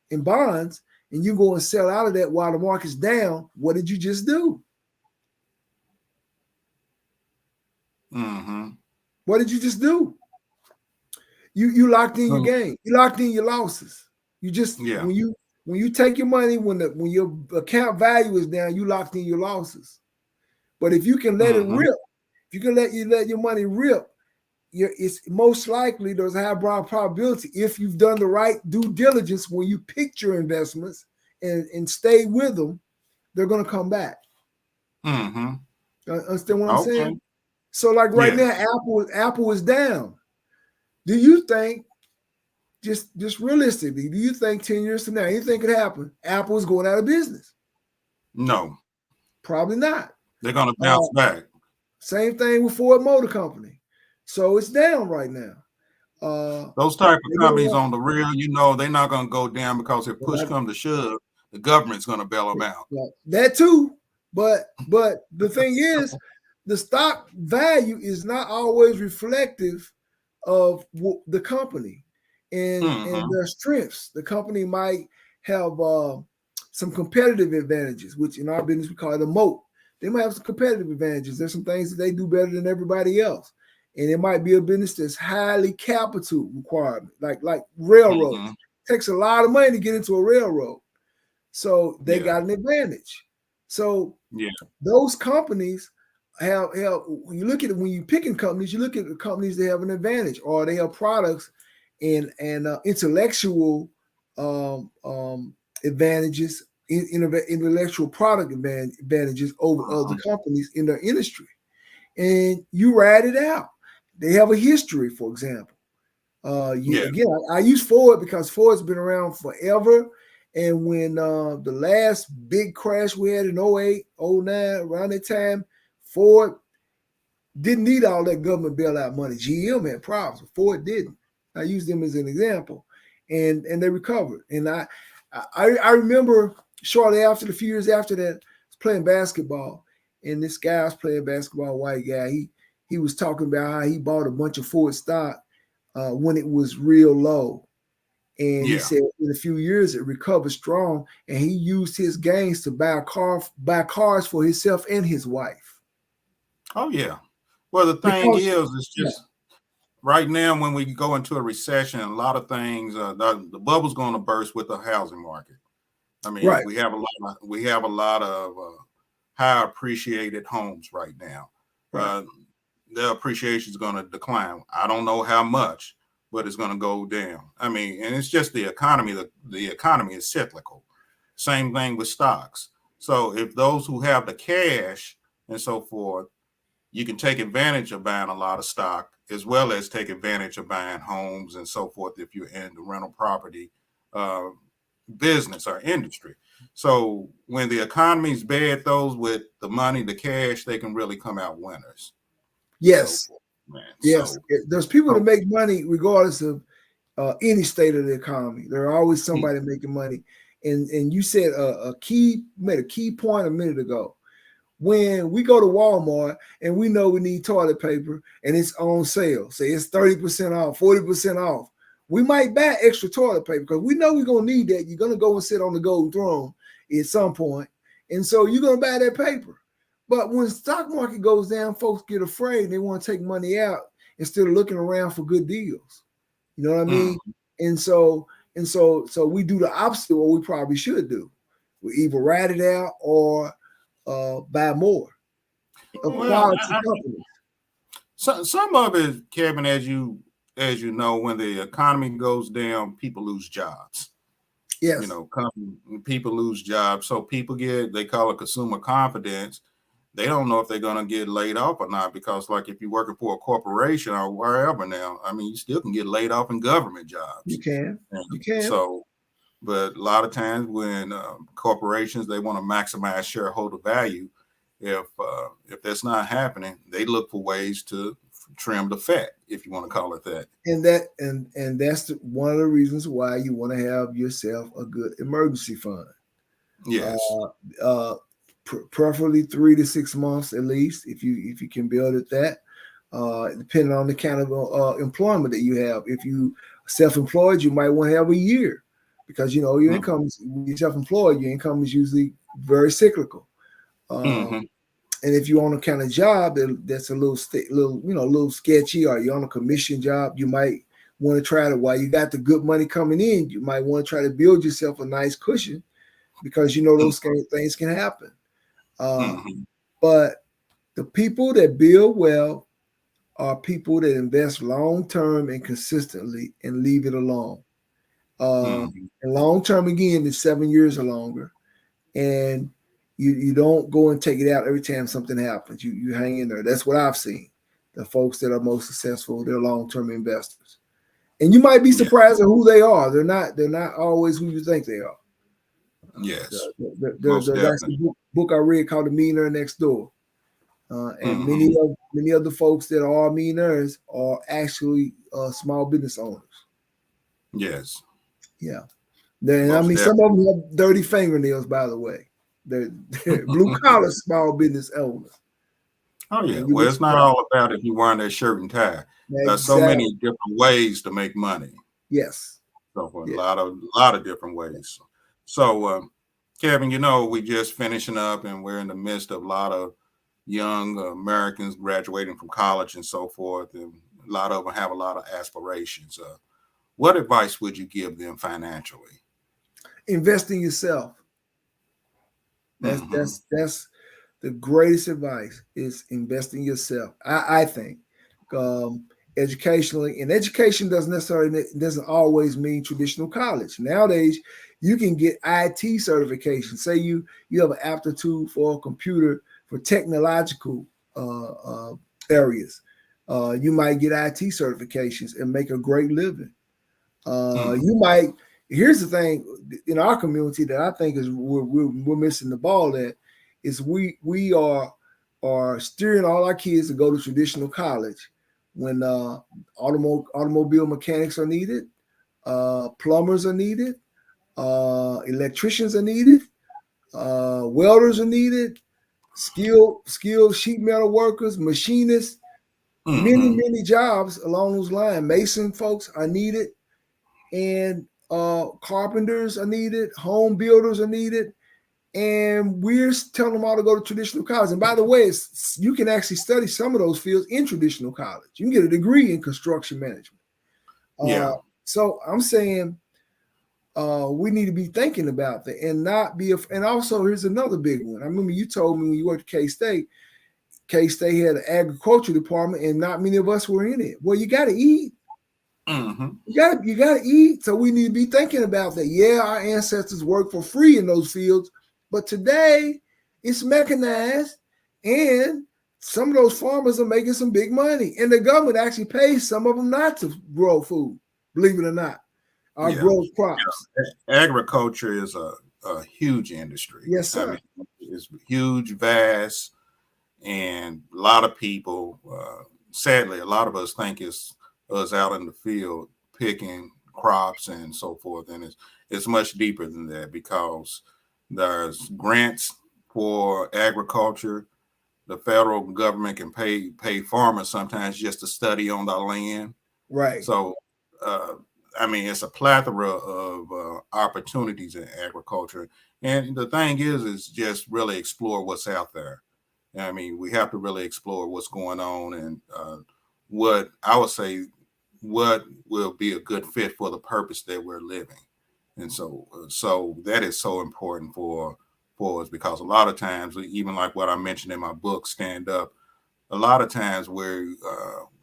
and bonds, and you go and sell out of that while the market's down, what did you just do? Mm-hmm. What did you just do? You locked in your So, game. You locked in your losses. You just yeah. when you take your money when your account value is down, you locked in your losses. But if you can let it Mm-hmm. rip, if you can let your money rip, it's most likely there's a high probability if you've done the right due diligence when you picked your investments and stay with them, they're going to come back. Mm-hmm. Understand what I'm Okay. saying? So like right now, Yes. Apple is down. Do you think just realistically, do you think 10 years from now anything could happen? Apple is going out of business? No. Probably not. They're gonna bounce Uh, back. Same thing with Ford Motor Company. So it's down right now. Those type of They're companies gonna on the real, they're not gonna go down because if push run. come to shove, the government's gonna bail them out. Yeah, that too. But the thing is, the stock value is not always reflective of the company and Mm-hmm. their strengths. The company might have some competitive advantages, which in our business we call it a moat. They might have some competitive advantages. There's some things that they do better than everybody else. And it might be a business that's highly capital requirement, like railroads. Mm-hmm. It takes a lot of money to get into a railroad. So they Yeah. got an advantage. So Yeah. those companies have when you look at it, when you're picking companies, you look at the companies that have an advantage or they have products and intellectual advantages, intellectual product advantages over other Uh-huh. companies in their industry. And you ride it out. They have a history, for example. Yeah. Again, I use Ford because Ford's been around forever. And when the last big crash we had in 08, 09, around that time, Ford didn't need all that government bailout money. GM had problems, but Ford didn't. I use them as an example, and they recovered. And I remember shortly after, the few years after that, I was playing basketball, and this guy I was playing basketball, white guy. He was talking about how he bought a bunch of Ford stock when it was real low. And he Yeah. said in a few years it recovered strong, and he used his gains to buy cars for himself and his wife. Oh yeah. Well, the thing Because is, it's yeah, just right now when we go into a recession, a lot of things, the bubble's going to burst with the housing market. I mean, right, we have a lot of high appreciated homes right now. right. Uh, their appreciation is going to decline. I don't know how much, but it's going to go down. I mean, and it's just the economy. The economy is cyclical. Same thing with stocks. So if those who have the cash and so forth, you can take advantage of buying a lot of stock as well as take advantage of buying homes and so forth if you're in the rental property uh, business or industry. So when the economy's bad, those with the money, the cash, they can really come out winners and so Yes, forth, man. yes. So, There's people that oh, make money regardless of any state of the economy. There are always somebody making money. And you said made a key point a minute ago. When we go to Walmart and we know we need toilet paper and it's on sale, say it's 30% off, 40% off, we might buy extra toilet paper because we know we're going to need that. You're going to go and sit on the golden throne at some point. And so you're going to buy that paper. But when the stock market goes down, folks get afraid and they want to take money out instead of looking around for good deals. You know what I mean? mm. And so we do the opposite of what we probably should do. We either ride it out or buy more of Well, quality companies. some of it, Kevin, as you know, when the economy goes down, people lose jobs. You Yes, know, people lose jobs, so people they call it consumer confidence. They don't know if they're going to get laid off or not because, like, if you're working for a corporation or wherever now, I mean, you still can get laid off in government you jobs. can. And You can. so But a lot of times when corporations, they want to maximize shareholder value, if that's not happening, they look for ways to trim the fat, if you want to call it that. And that's one of the reasons why you want to have yourself a good emergency fund. Yes. Uh, uh, Preferably 3 to 6 months at least, if you can build it that. Depending on the kind of employment that you have. If you self-employed, you might want to have a year, because your Mm-hmm. income is, when you're self-employed, your income is usually very cyclical. Mm-hmm. And if you're on a kind of job that's a little sketchy, or you're on a commission job, you might want to try to, while you got the good money coming in, you might want to try to build yourself a nice cushion, because those kind of things can happen. Uh, Mm-hmm. but the people that build well are people that invest long term and consistently and leave it alone. Mm-hmm. And long term again is 7 years or longer, and you don't go and take it out every time something happens. You hang in there. That's what I've seen. The folks that are most successful, they're long term investors, and you might be Yeah. surprised at who they are. They're not always who you think they are. Yes. Most There's actually a book I read called The Millionaire Next Door. And definitely. many of the folks that are millionaires are actually small business owners. Yes. Yeah, and I Most mean, some definitely. of them have dirty fingernails, by the way. They're blue collar small business owners, Oh yeah. and you Well, be it's not surprised. all about if you wearing that shirt and tie. There's so Exactly. many different ways to make money. Yes. So for Yeah. a lot of different ways. So Kevin, we just finishing up, and we're in the midst of a lot of young Americans graduating from college and so forth, and a lot of them have a lot of aspirations. What advice would you give them financially? Invest in yourself. That's Mm-hmm. that's that's the greatest advice, is invest in yourself. I think, um, educationally, and education doesn't always mean traditional college. Nowadays, you can get IT certification. Say you have an aptitude for a computer, for technological areas. You might get IT certifications and make a great living. Mm-hmm. You might. Here's the thing in our community that I think is we're missing the ball at, is we are steering all our kids to go to traditional college when automobile mechanics are needed, plumbers are needed, electricians are needed, welders are needed, skilled sheet metal workers, machinists, Mm-hmm. many jobs along those lines. Mason folks are needed, and carpenters are needed, home builders are needed, and we're telling them all to go to traditional college. And by the way, you can actually study some of those fields in traditional college. You can get a degree in construction management. Uh, Yeah. so I'm saying we need to be thinking about that and not be. And also, here's another big one. I remember you told me when you worked at K State. K State had an agriculture department, and not many of us were in it. Well, you got to eat. Mm-hmm. You gotta eat. So we need to be thinking about that. Yeah, our ancestors worked for free in those fields, but today it's mechanized, and some of those farmers are making some big money. And the government actually pays some of them not to grow food, believe it or not, or Yeah. grow crops. Agriculture is a huge industry. Yes, I mean, sir. it's huge, vast, and a lot of people, sadly, a lot of us think it's us out in the field picking crops and so forth, and it's much deeper than that, because there's grants for agriculture. The federal government can pay farmers sometimes just to study on the land. Right. So, uh, I mean, it's a plethora of opportunities in agriculture. And the thing is just really explore what's out there. I mean, we have to really explore what's going on, and what I would say, what will be a good fit for the purpose that we're living. And so that is so important for us, because a lot of times, even like what I mentioned in my book, Stand Up, a lot of times where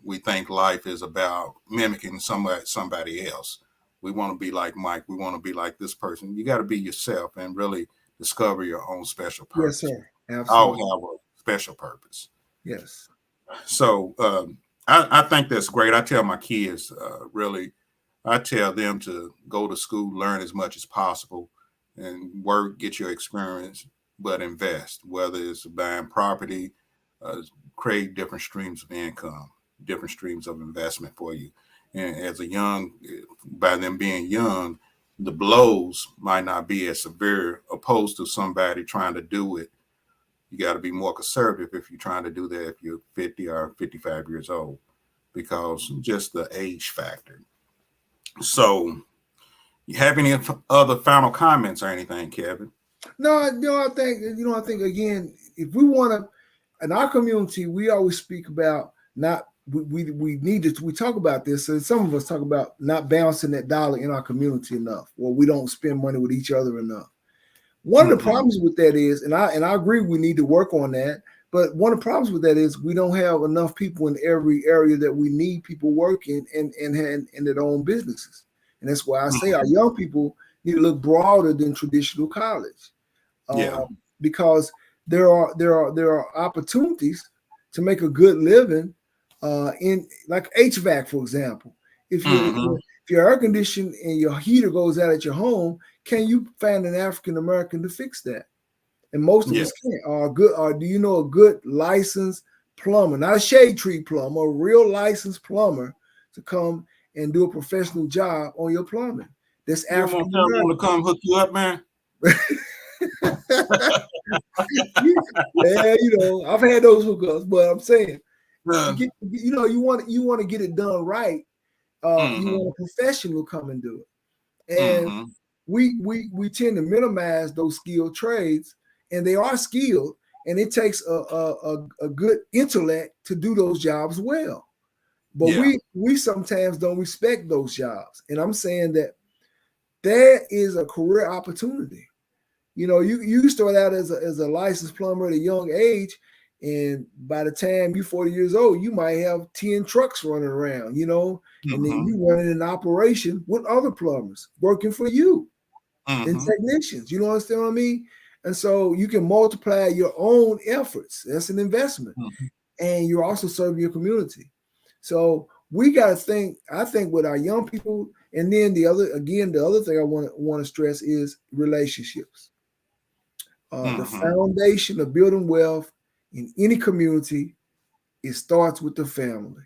we think life is about mimicking somebody else. We want to be like Mike. We want to be like this person. You got to be yourself and really discover your own special Yes, purpose. sir. All Absolutely. have a special purpose. Yes. So I think that's great. I tell my kids really, I tell them to go to school, learn as much as possible, and work, get your experience, but invest, whether it's buying property, uh, create different streams of income, different streams of investment for you. And as a young, by them being young, the blows might not be as severe opposed to somebody trying to do it. You got to be more conservative if you're trying to do that if you're 50 or 55 years old, because just the age factor. So, you have any other final comments or anything, Kevin? No, I think again, if we want to, in our community, we always speak about not we need to we talk about this, and some of us talk about not balancing that dollar in our community enough, or we don't spend money with each other enough. One of the problems with that is, and I agree, we need to work on that. But one of the problems with that is we don't have enough people in every area that we need people working and their own businesses. And that's why I say our young people need to look broader than traditional college, Yeah. because there are opportunities to make a good living in like HVAC, for example. If you if your air condition and your heater goes out at your home, can you find an African American to fix that? And most of us can't. Or do you know a good licensed plumber, not a shade tree plumber, a real licensed plumber to come and do a professional job on your plumbing? That's African American. Want to come hook you up, man? Yeah, I've had those hookups, but I'm saying, you want to get it done right. You want a professional to come and do it, and we tend to minimize those skilled trades, and they are skilled, and it takes a good intellect to do those jobs well. But we sometimes don't respect those jobs, and I'm saying that there is a career opportunity. You start out as a licensed plumber at a young age, and by the time you're 40 years old, you might have 10 trucks running around, and then you running an operation with other plumbers working for you and technicians. You understand what I mean? And so you can multiply your own efforts. That's an investment. And you're also serving your community. So we got to think, I think, with our young people. And then the other thing I want to stress is relationships. The foundation of building wealth in any community, it starts with the family.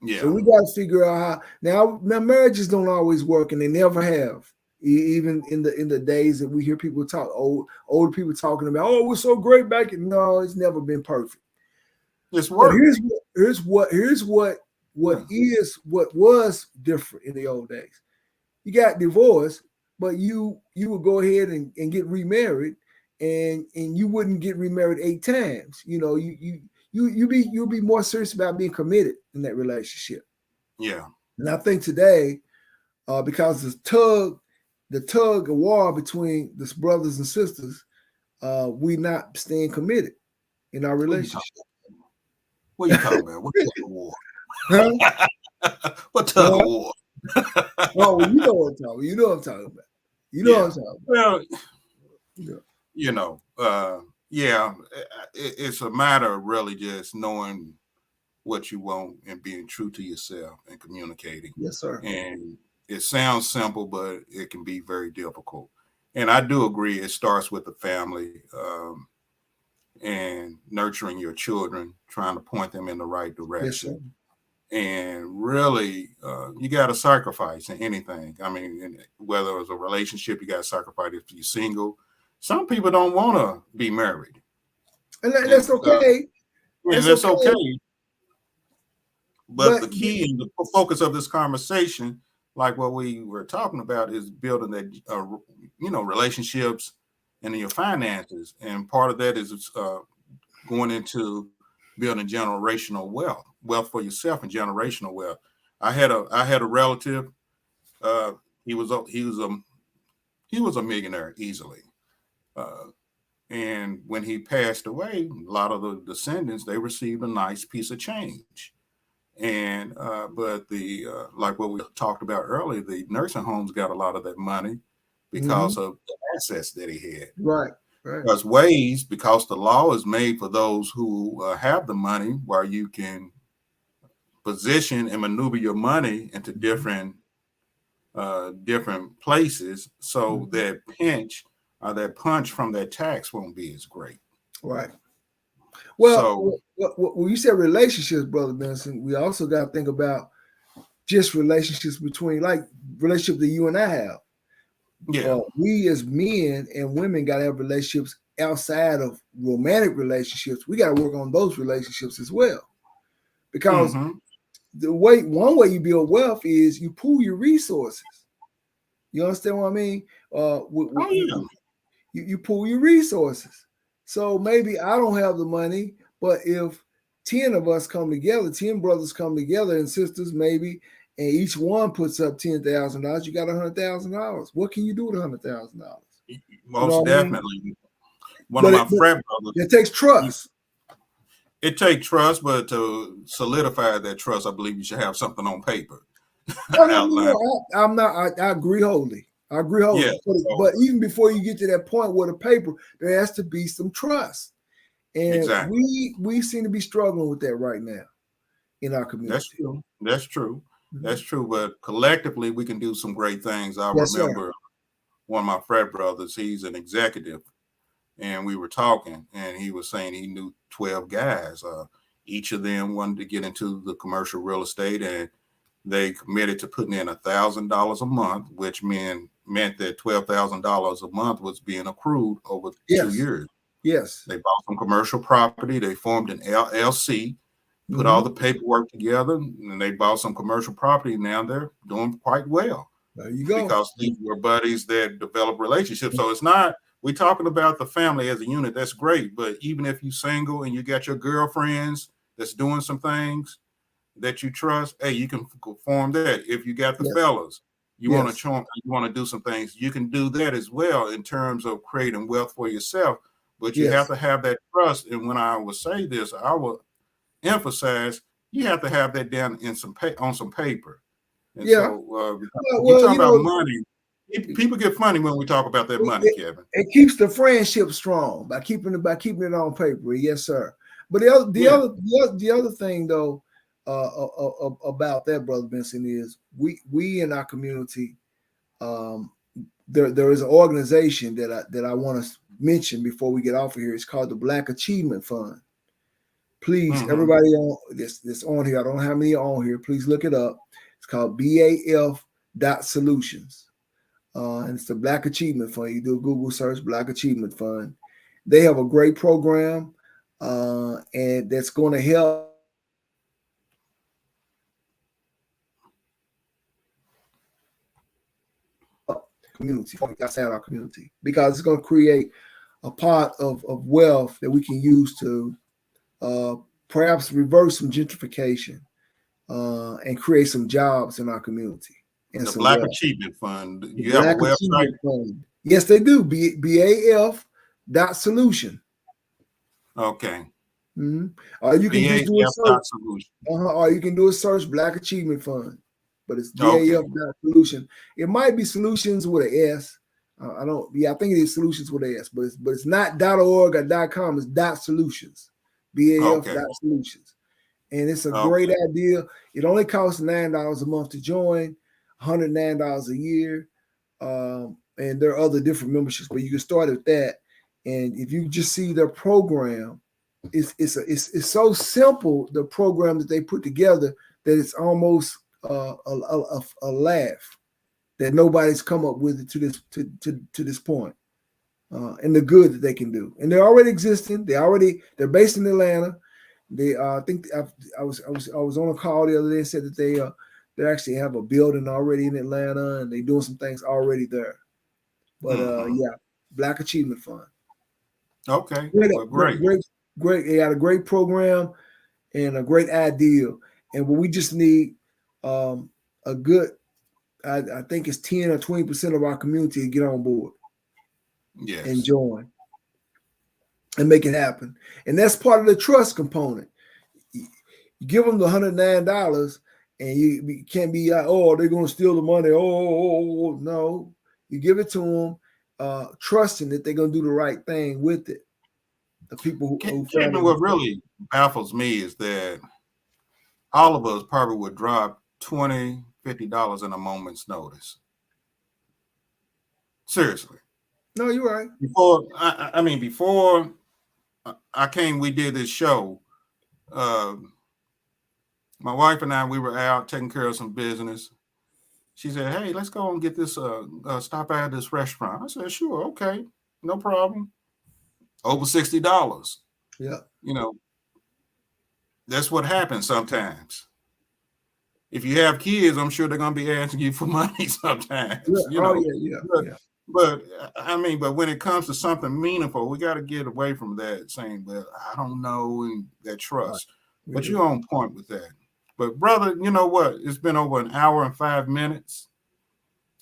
Yeah. So we got to figure out how. Now marriages don't always work, and they never have. Even in the days that we hear people talk, older people talking about, oh, we're so great back in. No, it's never been perfect. It's work. But here's what was different in the old days. You got divorced, but you would go ahead and get remarried, and you wouldn't get remarried 8 times. You'll be more serious about being committed in that relationship. Yeah. And I think today, because the tug of war between the brothers and sisters, we not staying committed in our relationship. What are you talking about? What tug of war? Huh? What tug of war? Oh, you know what I'm talking about. You know what I'm talking about. You know what I'm talking about. Well, it's a matter of really just knowing what you want and being true to yourself and communicating. Yes, sir. And it sounds simple, but it can be very difficult. And I do agree, it starts with the family and nurturing your children, trying to point them in the right direction. Yes, and really, you got to sacrifice in anything. I mean, whether it's a relationship, you got to sacrifice if you're single. Some people don't want to be married. And that's okay. That's okay. But the key and the focus of this conversation, like what we were talking about, is building that, relationships and your finances. And part of that is going into building generational wealth for yourself and generational wealth. I had a relative. He was a millionaire easily. And when he passed away, a lot of the descendants, they received a nice piece of change. And but the like what we talked about earlier, the nursing homes got a lot of that money because of the assets that he had. Right. Because the law is made for those who have the money, where you can position and maneuver your money into different different places, so Mhm. that pinch or that punch from that tax won't be as great. Right. Well, So when you said relationships, Brother Benson, we also got to think about just relationships between, like relationship that you and I have. yeah. We as men and women got to have relationships outside of romantic relationships. We got to work on those relationships as well, because Mm-hmm. one way you build wealth is you pool your resources. You understand what I mean? Oh yeah. You pool your resources. So maybe I don't have the money, but if 10 of us come together, 10 brothers come together and sisters maybe, and each one puts up $10,000, you got $100,000. What can you do with $100,000? You know Most what I mean? definitely. One of But my frat brothers. it takes trust. It takes trust, but to solidify that trust, I believe you should have something on paper Oh no, no, outline. no. I'm not. I agree wholly. I agree Yeah. wholly. So But even before you get to that point with a paper, there has to be some trust, and exactly. we seem to be struggling with that right now in our That's community. true. That's true. That's Mhm. true. But collectively, we can do some great things. I Yes, sir. remember one of my frat brothers. He's an executive, and we were talking, and he was saying he knew 12 guys. Each of them wanted to get into the commercial real estate, and they committed to putting in $1,000 a month, which meant that $12,000 a month was being accrued over two Yes, years. yes. They bought some commercial property. They formed an LLC, put all Hmm. the paperwork together, and they bought some commercial property. Now they're doing quite well There you go. because these were buddies that develop relationships. So it's not, we're talking about the family as a unit. That's great. But even if you're single and you got your girlfriends that's doing some things that you trust, hey, you can form that. If you got the Yes, fellas, yes, you want to do some things, you can do that as well in terms of creating wealth for yourself. But you have yes. to have that trust. And when I would say this, I will emphasize you have to have that down in on some paper. And Yeah. so you Well, talk about money. People get funny when we talk about that money, it, Kevin. it keeps the friendship strong by keeping it on paper. Yes, sir. But Yeah. the other thing though, about that, Brother Benson, is we in our community, um, there is an organization that I want to mention before we get off of here. It's called the Black Achievement Fund. Please, Mm-hmm. everybody on this on here, I don't know how many are on here. Please look it up. It's called BAF Solutions. And it's the Black Achievement Fund. You do a Google search, Black Achievement Fund. They have a great program, and that's going to help community outside our community, because it's going to create a pot of wealth that we can use to uh, perhaps reverse some gentrification, and create some jobs in our community and The some Black wealth. Achievement Fund. The You have a Black website? Achievement Fund. Yes, they do. BAF solution. Okay. Mm-hmm. Or you can just do a BAF search. solution. Or you can do a search, Black Achievement Fund, but it's Okay. BAF solution. It might be solutions with an S. I don't. Yeah, I think it is solutions with an S, but it's not .org or .com. It's .solutions. BAF Okay. solutions, and it's a great Okay. idea. It only costs $9 a month to join, $109 a year, and there are other different memberships, but you can start at that. And if you just see their program, it's so simple, the program that they put together, that it's almost a laugh that nobody's come up with it to this point, and the good that they can do. And they're already existing. They're based in Atlanta. They I think I was on a call the other day and said that they actually have a building already in Atlanta, and they're doing some things already there. But Mm-hmm. yeah, Black Achievement Fund. Okay. Great, Well, great. great. They had a great program and a great idea. And what we just need, a good, I think it's 10 or 20% of our community to get on board and Yes. join and make it happen. And that's part of the trust component. You give them the $109, and you can't be like, oh, they're going to steal the money. Oh, no. You give it to them, trusting that they're going to do the right thing with it. The people who found Kevin, it. what really baffles me is that all of us probably would drop 20, $50 in a moment's notice. Seriously. No, you're right. Before I came, we did this show. My wife and I, we were out taking care of some business. She said, "Hey, let's go and get this. Stop by at this restaurant." I said, "Sure, okay, no problem." Over $60. Yeah. You know, that's what happens sometimes. If you have kids, I'm sure they're gonna be asking you for money sometimes. Yeah. You Oh know, yeah, but, yeah. but when it comes to something meaningful, we got to get away from that saying, "Well, I don't know," and that trust. Right. But you're on point with that. But brother, you know what? It's been over an hour and 5 minutes.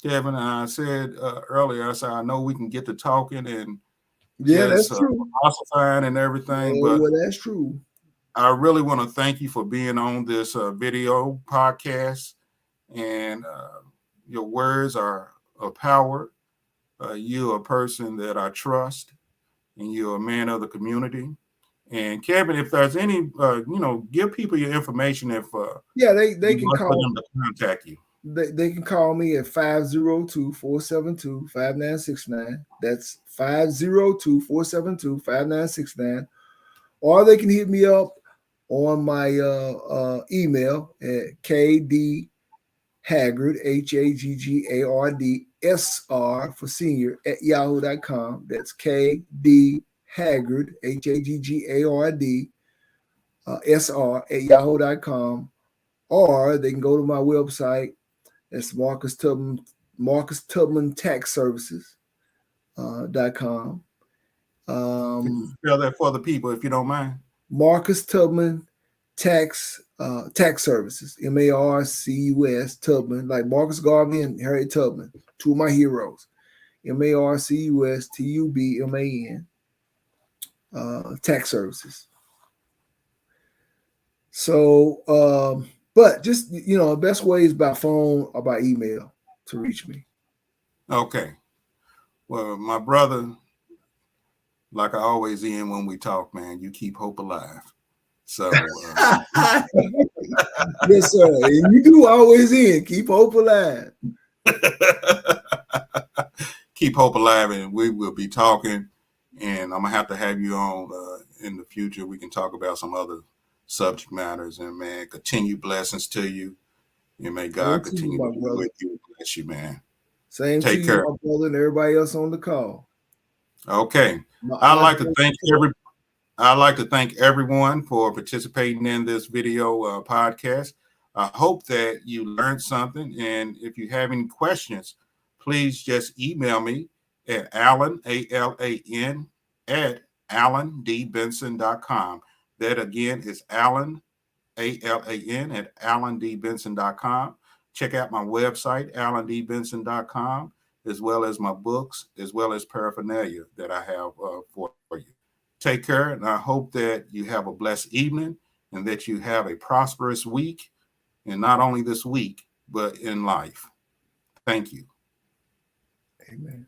Kevin, I said earlier, I said, I know we can get to talking and Yeah, just that's true. philosophizing and everything, Oh, but well, that's true. I really want to thank you for being on this video podcast, and your words are a power. You're a person that I trust, and you're a man of the community. And Kevin, if there's any, give people your information if Yeah, they you can want for call. them to contact you. They can call me at 502-472-5969. That's 502-472-5969. Or they can hit me up on my email at KD Haggard, Haggard, SR for senior at yahoo.com. That's KD Haggard, Haggard, SR at yahoo.com. Or they can go to my website. That's Marcus Tubman Tax Services .com. Can you spell that for the people if you don't mind? Marcus Tubman Tax Services, MARCUS Tubman, like Marcus Garvey and Harriet Tubman, two of my heroes. MARCUS TUBMAN Tax Services. So, but just the best way is by phone or by email to reach me. Okay. Well, my brother, like I always end when we talk, man, you keep hope alive. So yes, sir. And you do always end. Keep hope alive. keep hope alive, and we will be talking. And I'm gonna have you on in the future. We can talk about some other subject matters. And man, continue blessings to you. And may God continue to be with you and bless you, man. Same Take to care. you, my brother, and everybody else on the call. Okay. I'd like to thank everyone for participating in this video podcast. I hope that you learned something. And if you have any questions, please just email me at Alan, ALAN, at AlanDBenson.com. That again is Alan, ALAN, at AlanDBenson.com. Check out my website, AlanDBenson.com, as well as my books, as well as paraphernalia that I have for you. Take care, and I hope that you have a blessed evening and that you have a prosperous week, and not only this week, but in life. Thank you. Amen.